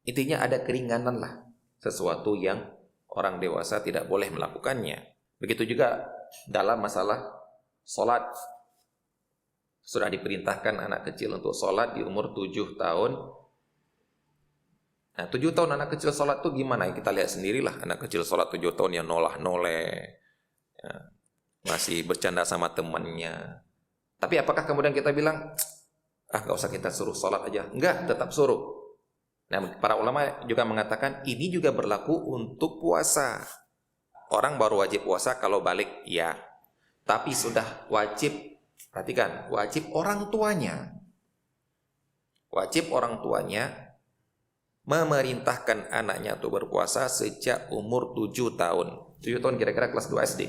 Intinya ada keringanan lah, sesuatu yang orang dewasa tidak boleh melakukannya. Begitu juga dalam masalah sholat. Sudah diperintahkan anak kecil untuk sholat di umur 7 tahun. Nah, 7 tahun anak kecil sholat itu gimana? Kita lihat sendirilah, anak kecil sholat 7 tahun yang nolah-noleh, ya, masih bercanda sama temannya. Tapi apakah kemudian kita bilang, gak usah kita suruh sholat aja? Enggak, tetap suruh. Nah, para ulama juga mengatakan ini juga berlaku untuk puasa. Orang baru wajib puasa kalau balik, ya. Tapi sudah wajib, perhatikan, wajib orang tuanya. Wajib orang tuanya memerintahkan anaknya untuk berpuasa sejak umur 7 tahun. 7 tahun kira-kira kelas 2 SD.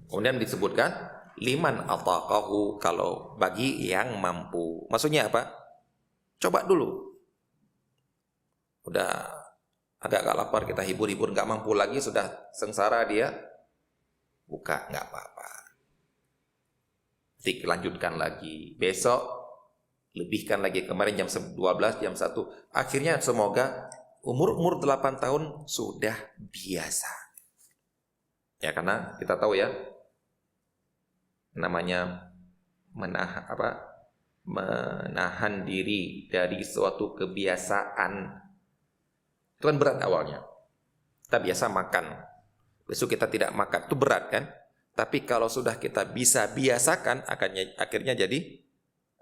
Kemudian disebutkan liman ataqahu, kalau bagi yang mampu. Maksudnya apa? Coba dulu. Udah agak lapar, kita hibur-hibur, nggak mampu lagi, sudah sengsara dia, buka, nggak apa-apa. Nanti lanjutkan lagi. Besok lebihkan lagi, kemarin jam 12, jam 1. Akhirnya semoga umur 8 tahun sudah biasa. Ya, karena kita tahu ya, namanya menahan diri dari suatu kebiasaan. Itu kan berat awalnya. Kita biasa makan, besok kita tidak makan, itu berat kan? Tapi kalau sudah kita bisa biasakan, akhirnya jadi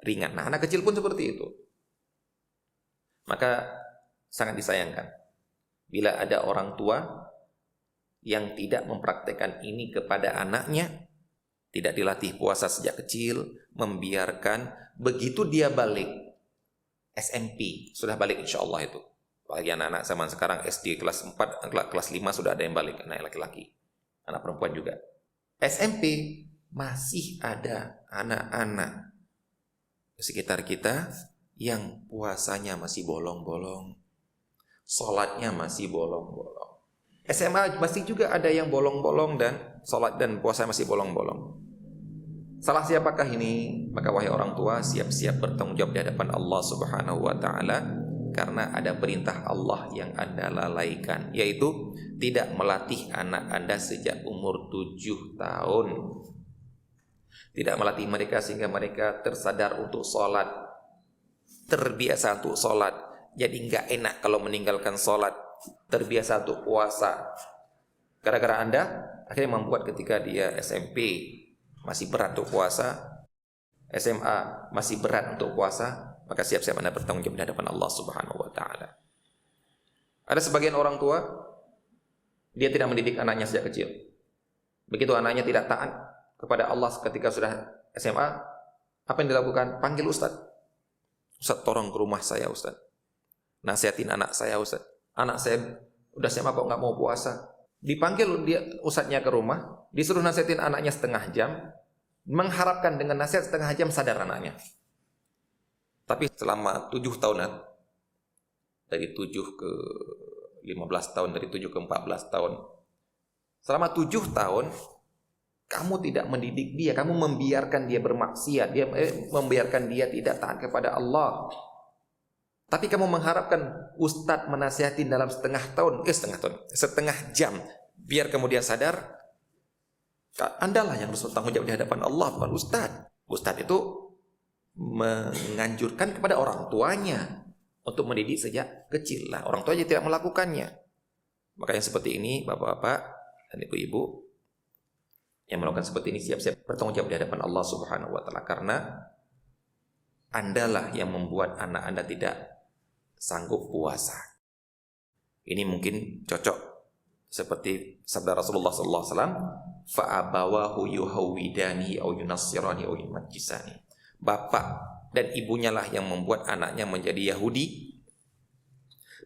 ringan. Nah, anak kecil pun seperti itu. Maka sangat disayangkan bila ada orang tua yang tidak mempraktekkan ini kepada anaknya, tidak dilatih puasa sejak kecil, membiarkan begitu dia balik SMP, sudah balik insya Allah itu. Bagi anak-anak zaman sekarang SD kelas 4, kelas 5 sudah ada yang balik, anak laki-laki, anak perempuan juga. SMP masih ada anak-anak di sekitar kita yang puasanya masih bolong-bolong, sholatnya masih bolong-bolong. SMA masih juga ada yang bolong-bolong dan sholat dan puasa masih bolong-bolong. Salah siapakah ini? Maka wahai orang tua, siap-siap bertanggung jawab di hadapan Allah Subhanahu wa taala, karena ada perintah Allah yang Anda lalaikan, yaitu tidak melatih anak Anda sejak umur 7 tahun. Tidak melatih mereka sehingga mereka tersadar untuk sholat, terbiasa untuk sholat. Jadi nggak enak kalau meninggalkan sholat, terbiasa untuk puasa. Gara-gara Anda akhirnya membuat ketika dia SMP masih berat untuk puasa, SMA masih berat untuk puasa, maka siap-siap Anda bertanggung jawab di hadapan Allah Subhanahu wa taala. Ada sebagian orang tua, dia tidak mendidik anaknya sejak kecil. Begitu anaknya tidak taat kepada Allah ketika sudah SMA, apa yang dilakukan? Panggil Ustaz. Ustaz, tolong ke rumah saya Ustaz. Nasihatin anak saya Ustaz. Anak saya udah SMA kok nggak mau puasa. Dipanggil dia Ustaznya ke rumah, disuruh nasihatin anaknya setengah jam, mengharapkan dengan nasihat setengah jam sadar anaknya. Tapi selama 7 tahunan, dari 7 ke 15 tahun, dari 7 ke 14 tahun, selama 7 tahun, kamu tidak mendidik dia, kamu membiarkan dia bermaksiat, membiarkan dia tidak taat kepada Allah. Tapi kamu mengharapkan ustadz menasihatin dalam setengah jam, biar kemudian sadar. Andalah yang harus bertanggung jawab di hadapan Allah, bukan ustadz. Ustadz itu menganjurkan kepada orang tuanya untuk mendidik sejak kecil. Lah, orang tuanya tidak melakukannya. Maka yang seperti ini, bapak-bapak dan ibu-ibu, yang melakukan seperti ini siap-siap bertanggung jawab di hadapan Allah Subhanahu wa taala, karena Andalah yang membuat anak Anda tidak sanggup puasa. Ini mungkin cocok seperti sabda Rasulullah sallallahu alaihi wasallam, fa abawahu yuhawidani au yunassirani au yumajjisani. Bapak dan ibunya lah yang membuat anaknya menjadi Yahudi,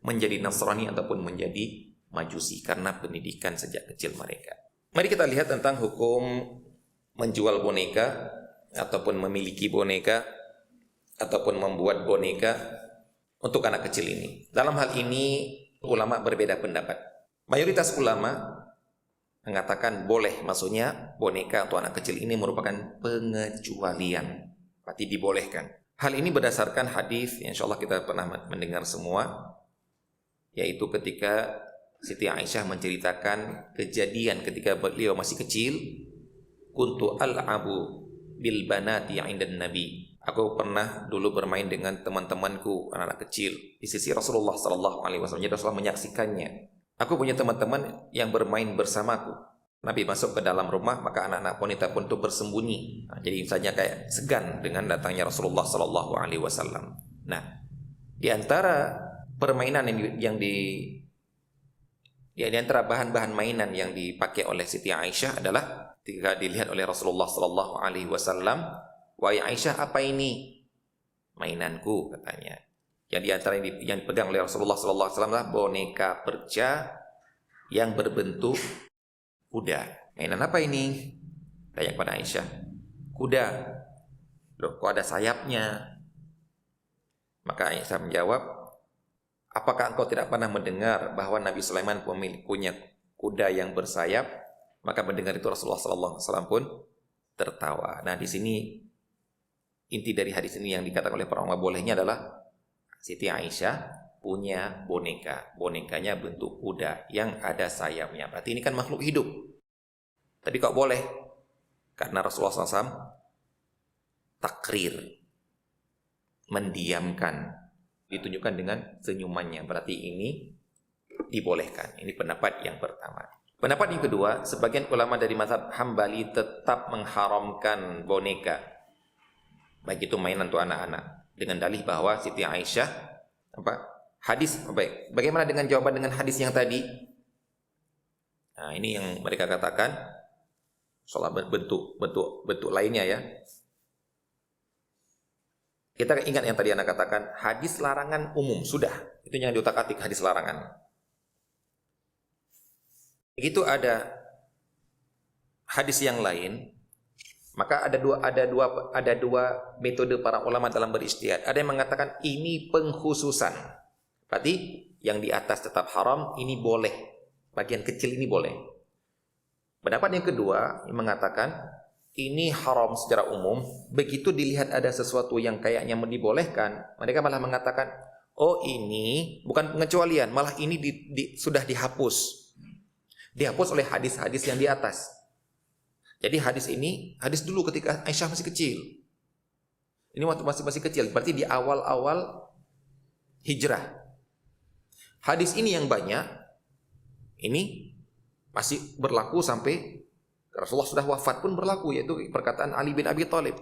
menjadi Nasrani ataupun menjadi Majusi karena pendidikan sejak kecil mereka. Mari kita lihat tentang hukum menjual boneka ataupun memiliki boneka ataupun membuat boneka untuk anak kecil ini. Dalam hal ini ulama berbeda pendapat. Mayoritas ulama mengatakan boleh, maksudnya boneka untuk anak kecil ini merupakan pengecualian, berarti dibolehkan. Hal ini berdasarkan hadis yang insyaallah kita pernah mendengar semua, yaitu ketika Siti Aisyah menceritakan kejadian ketika beliau masih kecil, kuntu al'abu bil banati 'indan nabi. Aku pernah dulu bermain dengan teman-temanku anak-anak kecil di sisi Rasulullah sallallahu alaihi wasallam. Jadi Rasulullah menyaksikannya. Aku punya teman-teman yang bermain bersamaku. Nabi masuk ke dalam rumah, maka anak-anak wanita pun itu bersembunyi. Nah, jadi misalnya kayak segan dengan datangnya Rasulullah sallallahu alaihi wasallam. Nah, di antara permainan di antara bahan-bahan mainan yang dipakai oleh Siti Aisyah adalah ketika dilihat oleh Rasulullah sallallahu alaihi wasallam, "Wahai Aisyah, apa ini?" "Mainanku," katanya. Yang di antara yang dipegang oleh Rasulullah sallallahu alaihi wasallam adalah boneka perca yang berbentuk kuda. "Mainan apa ini?" tanya kepada Aisyah. "Kuda." "Loh, kok ada sayapnya?" Maka Aisyah menjawab, "Apakah engkau tidak pernah mendengar bahwa Nabi Sulaiman punya kuda yang bersayap?" Maka mendengar itu Rasulullah SAW pun tertawa. Nah, di sini inti dari hadis ini yang dikatakan oleh para ulama bolehnya adalah Siti Aisyah punya boneka. Bonekanya bentuk kuda yang ada sayapnya. Berarti ini kan makhluk hidup. Tapi kok boleh? Karena Rasulullah SAW takrir, mendiamkan, ditunjukkan dengan senyumannya. Berarti ini dibolehkan. Ini pendapat yang pertama. Pendapat yang kedua, sebagian ulama dari mazhab Hambali tetap mengharamkan boneka, baik itu mainan untuk anak-anak, dengan dalih bahwa Siti Aisyah hadis. Baik, bagaimana dengan jawaban dengan hadis yang tadi? Nah, ini yang mereka katakan soal bentuk lainnya ya. Kita ingat yang tadi Anda katakan, hadis larangan umum sudah, itu yang diutak-atik hadis larangan. Begitu ada hadis yang lain, maka ada dua metode para ulama dalam beristihad. Ada yang mengatakan ini pengkhususan. Berarti yang di atas tetap haram, ini boleh. Bagian kecil ini boleh. Pendapat yang kedua yang mengatakan ini haram secara umum. Begitu dilihat ada sesuatu yang kayaknya dibolehkan, mereka malah mengatakan, oh ini bukan pengecualian, malah ini sudah dihapus. Dihapus oleh hadis-hadis yang di atas. Jadi hadis dulu ketika Aisyah masih kecil. Ini waktu masih kecil, berarti di awal-awal hijrah. Hadis ini yang banyak, ini masih berlaku sampai Rasulullah sudah wafat pun berlaku, yaitu perkataan Ali bin Abi Thalib.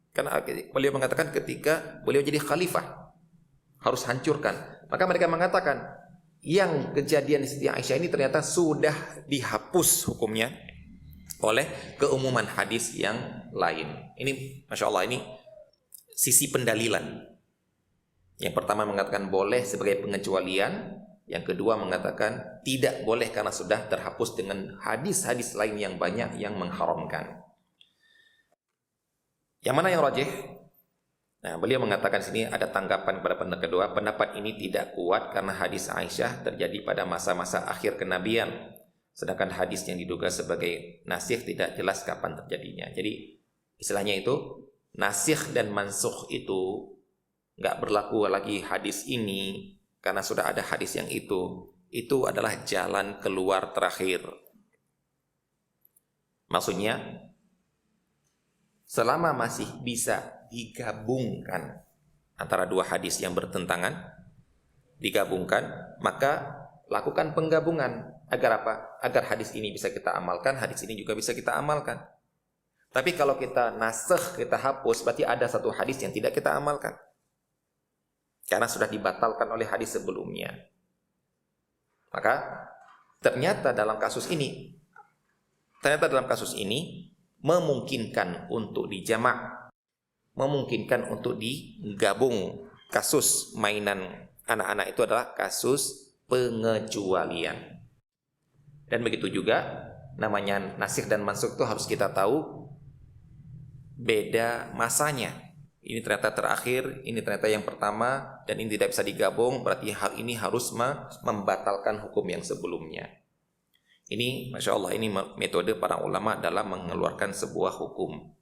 Karena beliau mengatakan ketika beliau jadi khalifah harus hancurkan. Maka mereka mengatakan yang kejadian Siti Aisyah ini ternyata sudah dihapus hukumnya oleh keumuman hadis yang lain. Ini Masya Allah, ini sisi pendalilan. Yang pertama mengatakan boleh sebagai pengecualian, yang kedua mengatakan tidak boleh karena sudah terhapus dengan hadis-hadis lain yang banyak yang mengharamkan. Yang mana yang rajih? Nah, beliau mengatakan sini ada tanggapan pada pendapat kedua. Pendapat ini tidak kuat karena hadis Aisyah terjadi pada masa-masa akhir kenabian. Sedangkan hadis yang diduga sebagai nasikh tidak jelas kapan terjadinya. Jadi istilahnya itu nasikh dan mansukh itu nggak berlaku lagi hadis ini karena sudah ada hadis yang itu adalah jalan keluar terakhir. Maksudnya, selama masih bisa digabungkan antara dua hadis yang bertentangan, digabungkan, maka lakukan penggabungan. Agar apa? Agar hadis ini bisa kita amalkan, hadis ini juga bisa kita amalkan. Tapi kalau kita nasikh, kita hapus, berarti ada satu hadis yang tidak kita amalkan. Karena sudah dibatalkan oleh hadis sebelumnya. Maka ternyata dalam kasus ini memungkinkan untuk dijamak, memungkinkan untuk digabung. Kasus mainan anak-anak itu adalah kasus pengecualian. Dan begitu juga namanya nasikh dan mansukh itu harus kita tahu beda masanya. Ini ternyata terakhir, ini ternyata yang pertama, dan ini tidak bisa digabung, berarti hal ini harus membatalkan hukum yang sebelumnya. Ini Masya Allah, ini metode para ulama dalam mengeluarkan sebuah hukum.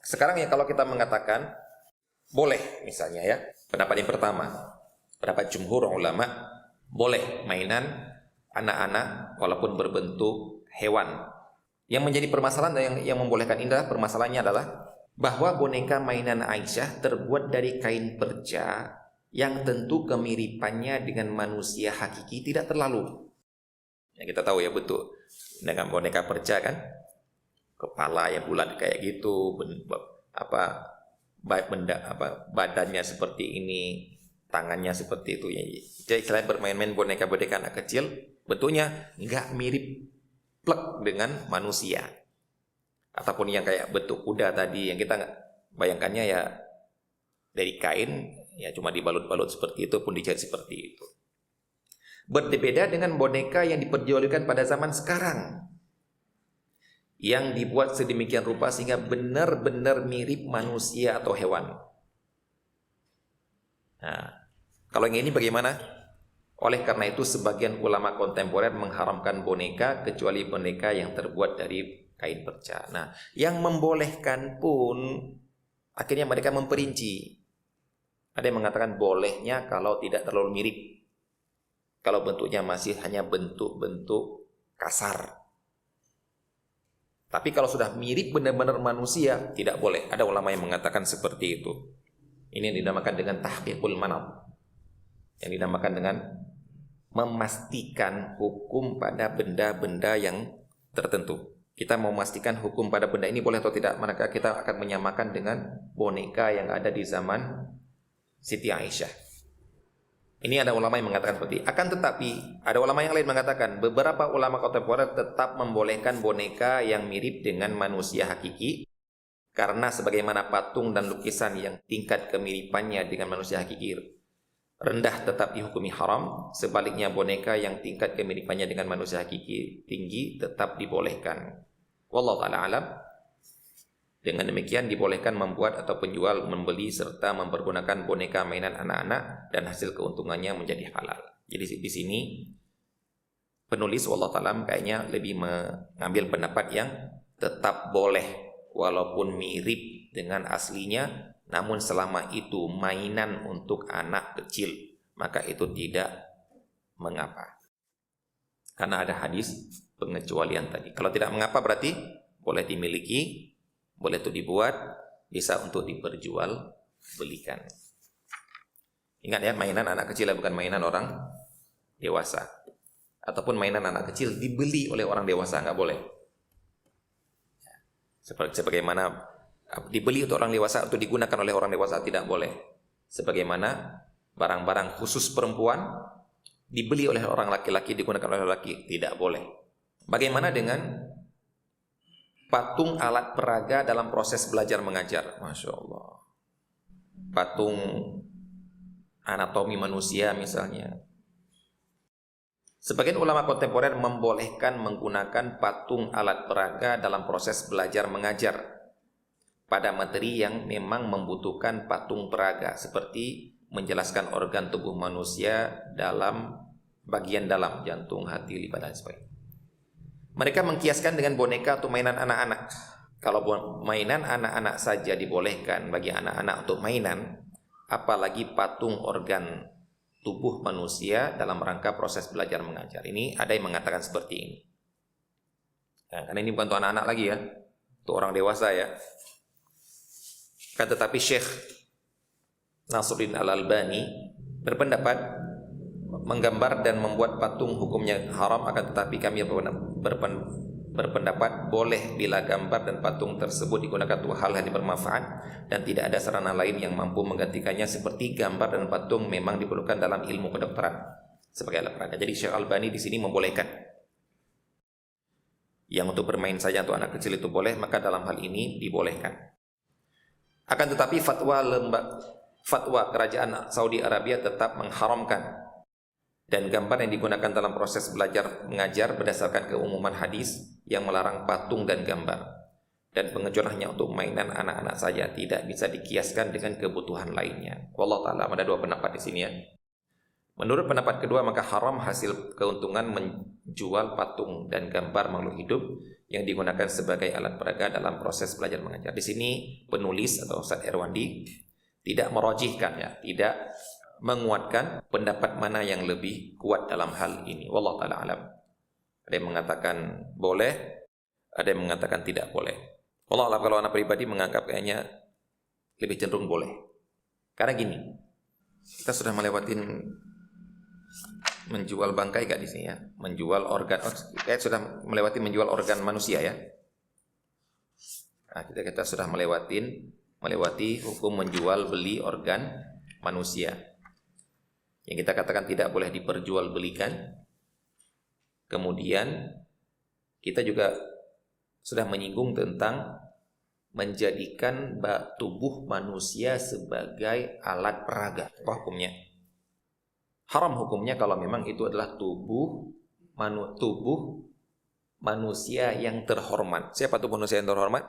Sekarang ya kalau kita mengatakan boleh misalnya ya, pendapat yang pertama, pendapat jumhur ulama, boleh mainan anak-anak walaupun berbentuk hewan. Yang menjadi permasalahan dan yang membolehkan ini adalah permasalahannya adalah bahwa boneka mainan Aisyah terbuat dari kain perca yang tentu kemiripannya dengan manusia hakiki tidak terlalu. Yang kita tahu ya betul, dengan boneka perca kan, kepala yang bulat kayak gitu, badannya seperti ini, tangannya seperti itu. Jadi selain bermain-main boneka-boneka anak kecil, bentuknya nggak mirip plek dengan manusia. Ataupun yang kayak bentuk kuda tadi yang kita bayangkannya ya dari kain, ya cuma dibalut-balut seperti itu pun dijahit seperti itu. Berbeda dengan boneka yang diperjualbelikan pada zaman sekarang, yang dibuat sedemikian rupa sehingga benar-benar mirip manusia atau hewan. Nah, kalau yang ini bagaimana? Oleh karena itu sebagian ulama kontemporer mengharamkan boneka kecuali boneka yang terbuat dari kain perca. Nah, yang membolehkan pun akhirnya mereka memperinci. Ada yang mengatakan bolehnya kalau tidak terlalu mirip. Kalau bentuknya masih hanya bentuk-bentuk kasar. Tapi kalau sudah mirip benar-benar manusia, tidak boleh. Ada ulama yang mengatakan seperti itu. Ini yang dinamakan dengan tahqiqul manam. Yang dinamakan dengan memastikan hukum pada benda-benda yang tertentu. Kita mau memastikan hukum pada benda ini boleh atau tidak, maka kita akan menyamakan dengan boneka yang ada di zaman Siti Aisyah. Ini ada ulama yang mengatakan seperti itu. Akan tetapi ada ulama yang lain mengatakan beberapa ulama kontemporer tetap membolehkan boneka yang mirip dengan manusia hakiki, karena sebagaimana patung dan lukisan yang tingkat kemiripannya dengan manusia hakiki rendah tetap dihukumi haram, sebaliknya boneka yang tingkat kemiripannya dengan manusia hakiki tinggi tetap dibolehkan. Wallahu ta'ala alam. Dengan demikian dibolehkan membuat atau penjual membeli serta mempergunakan boneka mainan anak-anak dan hasil keuntungannya menjadi halal. Jadi di sini penulis wallahu ta'ala kayaknya lebih mengambil pendapat yang tetap boleh walaupun mirip dengan aslinya, namun selama itu mainan untuk anak kecil, maka itu tidak mengapa. Karena ada hadis pengecualian tadi. Kalau tidak mengapa berarti boleh dimiliki, boleh itu dibuat, bisa untuk diperjualbelikan. Ingat ya, mainan anak kecil bukan mainan orang dewasa. Ataupun mainan anak kecil dibeli oleh orang dewasa, nggak boleh. Sebagaimana dibeli untuk orang dewasa atau digunakan oleh orang dewasa, tidak boleh. Sebagaimana barang-barang khusus perempuan dibeli oleh orang laki-laki, digunakan oleh laki, tidak boleh. Bagaimana dengan patung alat peraga dalam proses belajar mengajar? Masya Allah. Patung anatomi manusia misalnya. Sebagian ulama kontemporer membolehkan menggunakan patung alat peraga dalam proses belajar mengajar pada materi yang memang membutuhkan patung peraga, seperti menjelaskan organ tubuh manusia dalam bagian dalam, jantung, hati, lidah, dan sebagainya. Mereka mengkiaskan dengan boneka atau mainan anak-anak. Kalau mainan anak-anak saja dibolehkan bagi anak-anak untuk mainan, apalagi patung organ tubuh manusia dalam rangka proses belajar mengajar. Ini ada yang mengatakan seperti ini. Nah, karena ini bukan untuk anak-anak lagi ya, untuk orang dewasa ya. Kan tetapi Syekh Nasruddin Al-Albani berpendapat menggambar dan membuat patung hukumnya haram, akan tetapi kami berpendapat boleh bila gambar dan patung tersebut digunakan untuk hal yang bermanfaat dan tidak ada sarana lain yang mampu menggantikannya, seperti gambar dan patung memang diperlukan dalam ilmu kedokteran sebagai alat peraga. Jadi Syekh Albani di sini membolehkan. Yang untuk bermain saja untuk anak kecil itu boleh, maka dalam hal ini dibolehkan. Akan tetapi fatwa kerajaan Saudi Arabia tetap mengharamkan dan gambar yang digunakan dalam proses belajar mengajar berdasarkan keumuman hadis yang melarang patung dan gambar, dan pengecualiannya untuk mainan anak-anak saja, tidak bisa dikiaskan dengan kebutuhan lainnya. Wallahu ta'ala, ada dua pendapat di sini ya. Menurut pendapat kedua, maka haram hasil keuntungan menjual patung dan gambar makhluk hidup yang digunakan sebagai alat peraga dalam proses belajar mengajar. Di sini penulis atau Ustaz Erwandi tidak merojihkan ya, tidak menguatkan pendapat mana yang lebih kuat dalam hal ini. Wallahu ta'ala alam. Ada yang mengatakan boleh, ada yang mengatakan tidak boleh. Wallahu alam, kalau anak pribadi menganggap kayaknya lebih cenderung boleh. Karena gini, kita sudah melewatin menjual bangkai gak di sini ya? Menjual organ, sudah melewati menjual organ manusia ya. Nah, kita sudah melewati hukum menjual beli organ manusia. Yang kita katakan tidak boleh diperjualbelikan. Kemudian kita juga sudah menyinggung tentang menjadikan tubuh manusia sebagai alat peraga. Apa hukumnya? Haram hukumnya kalau memang itu adalah tubuh manusia yang terhormat. Siapa tubuh manusia yang terhormat?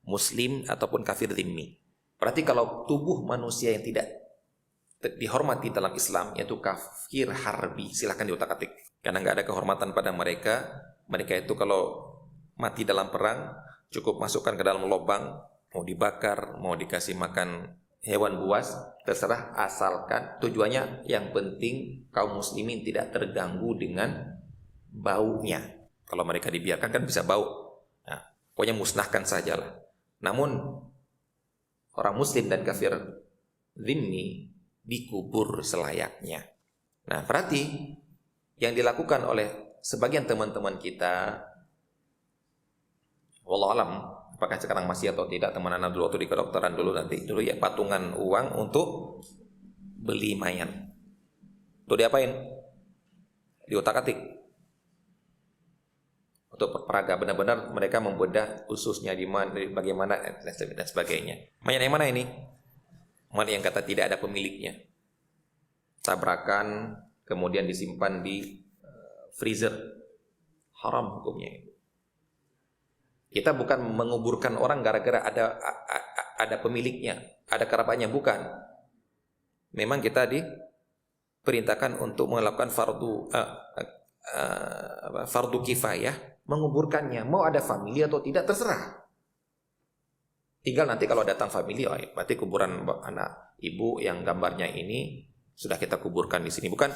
Muslim ataupun kafir dhimmi. Berarti kalau tubuh manusia yang tidak dihormati dalam Islam, yaitu kafir harbi, silahkan diutak-atik. Karena nggak ada kehormatan pada mereka. Mereka itu kalau mati dalam perang, cukup masukkan ke dalam lubang, mau dibakar, mau dikasih makan hewan buas, terserah, asalkan tujuannya yang penting kaum muslimin tidak terganggu dengan baunya. Kalau mereka dibiarkan kan bisa bau. Nah, Pokoknya musnahkan sajalah. Namun orang muslim dan kafir zimmi dikubur selayaknya. Nah, berarti yang dilakukan oleh sebagian teman-teman kita, wallahu alam, apakah sekarang masih atau tidak, teman anak dulu waktu di kedokteran dulu ya, patungan uang untuk beli mayat. Untuk diapain? Diotak-atik. Untuk peraga, benar-benar mereka membedah ususnya di mana, bagaimana dan sebagainya. Mayat yang mana ini? Mayat yang kata tidak ada pemiliknya. Tabrakan, kemudian disimpan di freezer. Haram hukumnya. Kita bukan menguburkan orang gara-gara ada pemiliknya, ada kerabatnya, bukan. Memang kita diperintahkan untuk melakukan fardu kifayah, menguburkannya. Mau ada famili atau tidak terserah. Tinggal nanti kalau datang famili, oh, berarti kuburan anak ibu yang gambarnya ini sudah kita kuburkan di sini. Bukan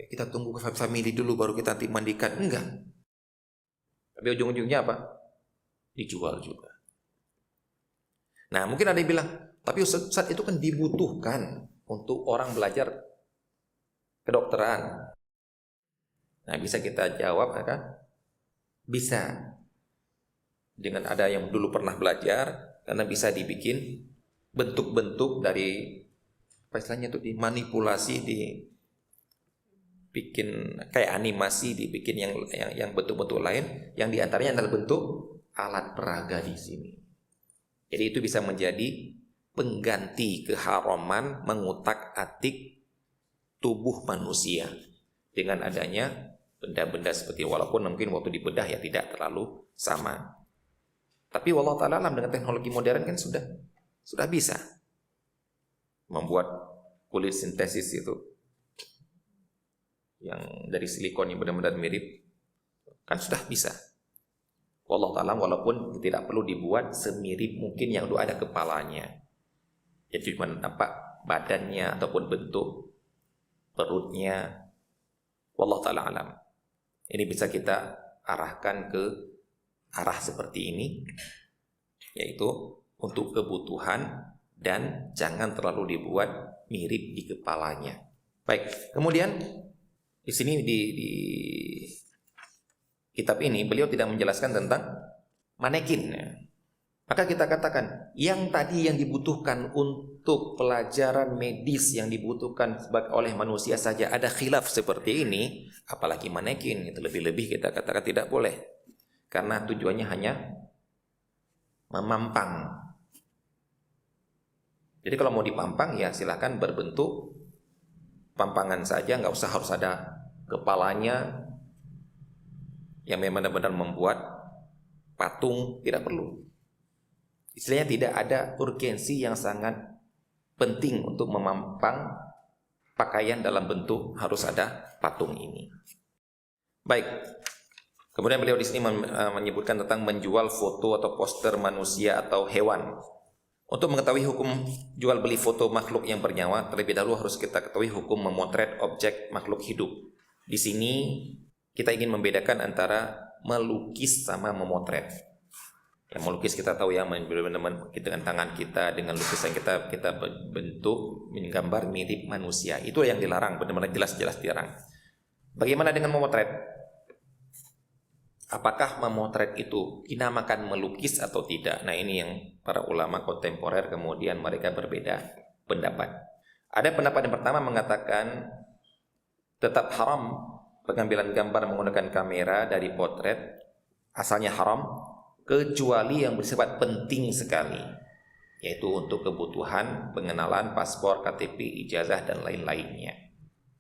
kita tunggu ke famili dulu baru kita nanti mandikan. Enggak. Tapi ujung-ujungnya apa? Dijual juga. Nah, mungkin ada yang bilang, tapi Ustaz itu kan dibutuhkan untuk orang belajar kedokteran. Nah, bisa kita jawab kan? Bisa. Dengan ada yang dulu pernah belajar, karena bisa dibikin bentuk-bentuk dari apa istilahnya itu, dimanipulasi, dibikin kayak animasi, dibikin yang bentuk-bentuk lain, yang diantaranya adalah bentuk alat peraga di sini. Jadi itu bisa menjadi pengganti keharaman mengutak-atik tubuh manusia dengan adanya benda-benda seperti, walaupun mungkin waktu dibedah ya tidak terlalu sama. Tapi wallahu ta'ala alam, dengan teknologi modern kan sudah bisa membuat kulit sintesis itu yang dari silikon yang benar-benar mirip, kan sudah bisa. Wallahu ta'ala, walaupun tidak perlu dibuat semirip mungkin yang udah ada kepalanya, ya cuma nampak badannya ataupun bentuk perutnya. Wallahu ta'ala alam. Ini bisa kita arahkan ke arah seperti ini, yaitu untuk kebutuhan dan jangan terlalu dibuat mirip di kepalanya. Baik, kemudian di sini di kitab ini beliau tidak menjelaskan tentang manekin. Maka kita katakan yang tadi yang dibutuhkan untuk pelajaran medis yang dibutuhkan oleh manusia saja ada khilaf seperti ini, apalagi manekin, itu lebih-lebih kita katakan tidak boleh. Karena tujuannya hanya memampang. Jadi kalau mau dipampang ya silahkan berbentuk pampangan saja, nggak usah harus ada kepalanya yang memang benar-benar membuat patung, tidak perlu. Istilahnya tidak ada urgensi yang sangat penting untuk memampang pakaian dalam bentuk harus ada patung ini. Baik. Kemudian beliau di sini menyebutkan tentang menjual foto atau poster manusia atau hewan. Untuk mengetahui hukum jual beli foto makhluk yang bernyawa, terlebih dahulu harus kita ketahui hukum memotret objek makhluk hidup. Di sini kita ingin membedakan antara melukis sama memotret. Yang melukis kita tahu ya, dengan tangan kita, dengan lukisan kita bentuk, menggambar mirip manusia. Itu yang dilarang, benar-benar jelas-jelas dilarang. Bagaimana dengan memotret? Apakah memotret itu dinamakan melukis atau tidak? Nah, ini yang para ulama kontemporer kemudian mereka berbeda pendapat. Ada pendapat yang pertama mengatakan tetap haram pengambilan gambar menggunakan kamera dari potret, asalnya haram, kecuali yang bersifat penting sekali, yaitu untuk kebutuhan pengenalan paspor, KTP, ijazah, dan lain-lainnya.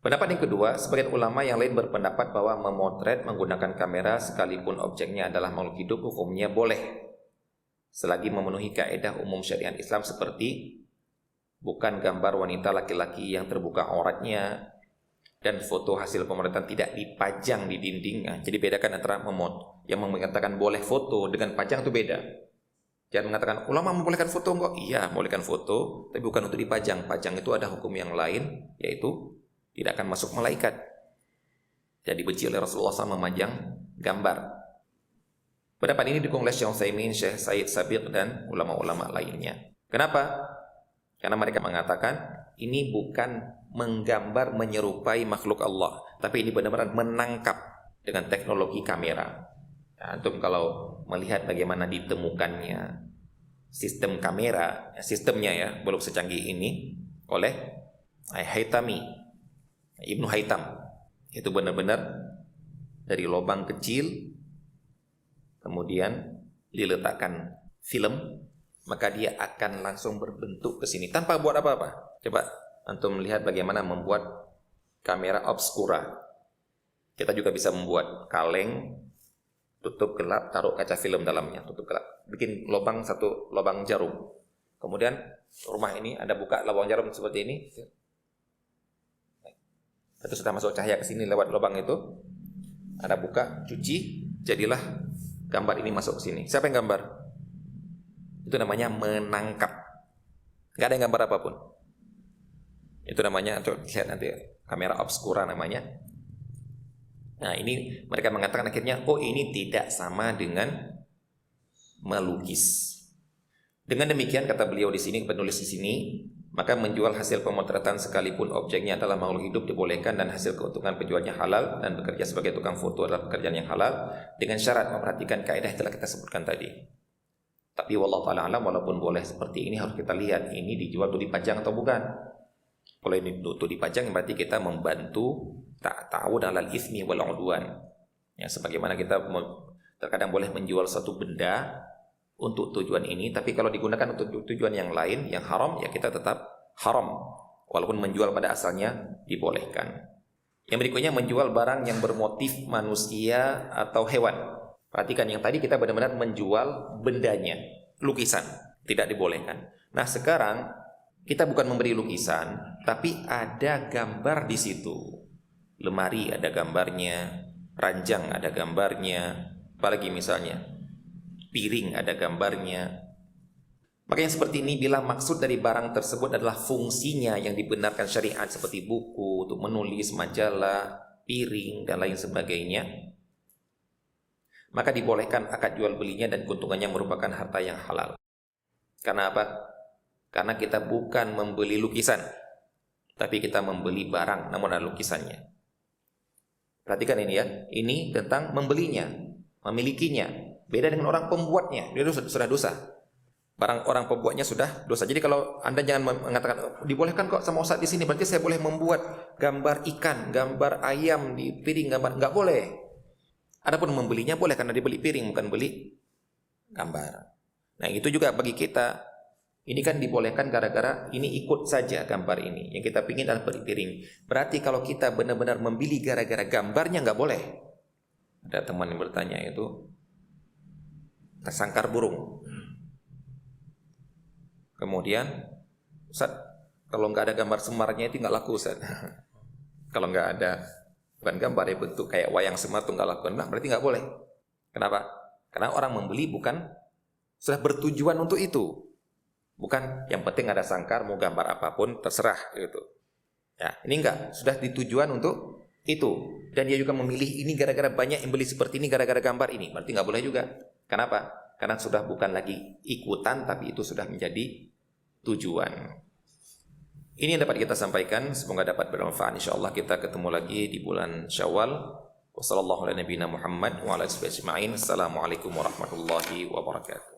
Pendapat yang kedua, sebagian ulama yang lain berpendapat bahwa memotret menggunakan kamera sekalipun objeknya adalah makhluk hidup, hukumnya boleh selagi memenuhi kaidah umum syariat Islam seperti bukan gambar wanita laki-laki yang terbuka auratnya dan foto hasil pemotretan tidak dipajang di dinding. Nah, jadi bedakan antara yang mengatakan boleh foto dengan pajang itu beda. Jangan mengatakan ulama membolehkan foto enggak? Iya, membolehkan foto, tapi bukan untuk dipajang. Pajang itu ada hukum yang lain, yaitu tidak akan masuk malaikat. Jadi benci oleh Rasulullah SAW memajang gambar. Pendapat ini didukung oleh Syekh Utsaimin, Syekh Said Sabiq dan ulama-ulama lainnya. Kenapa? Karena mereka mengatakan ini bukan menggambar menyerupai makhluk Allah, tapi ini benar-benar menangkap dengan teknologi kamera. Nah, antum kalau melihat bagaimana ditemukannya sistem kamera, sistemnya ya, belum secanggih ini oleh Haytami, Ibnu Haytham, itu benar-benar dari lubang kecil kemudian diletakkan film, maka dia akan langsung berbentuk ke sini tanpa buat apa-apa. Coba antum melihat bagaimana membuat kamera obscura. Kita juga bisa membuat kaleng, tutup gelap, taruh kaca film dalamnya, tutup gelap, bikin lubang satu lubang jarum. Kemudian rumah ini ada buka lubang jarum seperti ini. Itu sudah masuk cahaya ke sini lewat lubang itu. Ada buka, cuci, jadilah gambar ini masuk ke sini. Siapa yang gambar? Itu namanya menangkap. Gak ada yang gambar apapun. Itu namanya, coba lihat nanti kamera obscura namanya. Nah, ini mereka mengatakan akhirnya, oh ini tidak sama dengan melukis. Dengan demikian kata beliau di sini, penulis di sini, maka menjual hasil pemotretan sekalipun objeknya adalah makhluk hidup dibolehkan dan hasil keuntungan penjualnya halal dan bekerja sebagai tukang foto adalah pekerjaan yang halal dengan syarat memperhatikan kaidah yang telah kita sebutkan tadi. Tapi wallahu ta'ala alam, walaupun boleh seperti ini harus kita lihat ini dijual untuk dipajang atau bukan. Kalau ini untuk dipajang berarti kita membantu ta'awun 'alal itsmi wal 'udwan. Ya, sebagaimana kita terkadang boleh menjual satu benda untuk tujuan ini, tapi kalau digunakan untuk tujuan yang lain, yang haram, ya kita tetap haram. Walaupun menjual pada asalnya dibolehkan. Yang berikutnya menjual barang yang bermotif manusia atau hewan. Perhatikan yang tadi kita benar-benar menjual bendanya, lukisan, tidak dibolehkan. Nah sekarang kita bukan memberi lukisan, tapi ada gambar di situ. Lemari ada gambarnya, ranjang ada gambarnya, apalagi misalnya piring ada gambarnya. Maka yang seperti ini bila maksud dari barang tersebut adalah fungsinya yang dibenarkan syariat seperti buku, untuk menulis, majalah, piring, dan lain sebagainya, maka dibolehkan akad jual belinya dan keuntungannya merupakan harta yang halal. Karena apa? Karena kita bukan membeli lukisan, tapi kita membeli barang namun ada lukisannya. Perhatikan ini ya, ini tentang membelinya, memilikinya. Beda dengan orang pembuatnya, dia sudah dosa. Barang orang pembuatnya sudah dosa. Jadi kalau Anda jangan mengatakan dibolehkan kok sama Ustaz di sini, berarti saya boleh membuat gambar ikan, gambar ayam di piring, gambar, enggak boleh. Adapun membelinya boleh karena dibeli piring bukan beli gambar. Nah, itu juga bagi kita. Ini kan dibolehkan gara-gara ini ikut saja gambar ini. Yang kita pingin adalah beli piring. Berarti kalau kita benar-benar membeli gara-gara gambarnya enggak boleh. Ada teman yang bertanya itu sangkar burung. Kemudian, Ustaz, kalau nggak ada gambar Semarnya itu nggak laku, Ustaz. Kalau nggak ada, bukan gambar ya, bentuk kayak wayang Semar itu nggak laku. Nah, berarti nggak boleh. Kenapa? Karena orang membeli bukan sudah bertujuan untuk itu. Bukan yang penting ada sangkar, mau gambar apapun terserah gitu. Ya, ini enggak, sudah ditujuan untuk itu. Dan dia juga memilih ini gara-gara banyak yang beli seperti ini gara-gara gambar ini. Berarti nggak boleh juga. Kenapa? Karena sudah bukan lagi ikutan, tapi itu sudah menjadi tujuan. Ini yang dapat kita sampaikan. Semoga dapat bermanfaat. InsyaAllah kita ketemu lagi di bulan Syawal. Wassalamualaikum warahmatullahi wabarakatuh.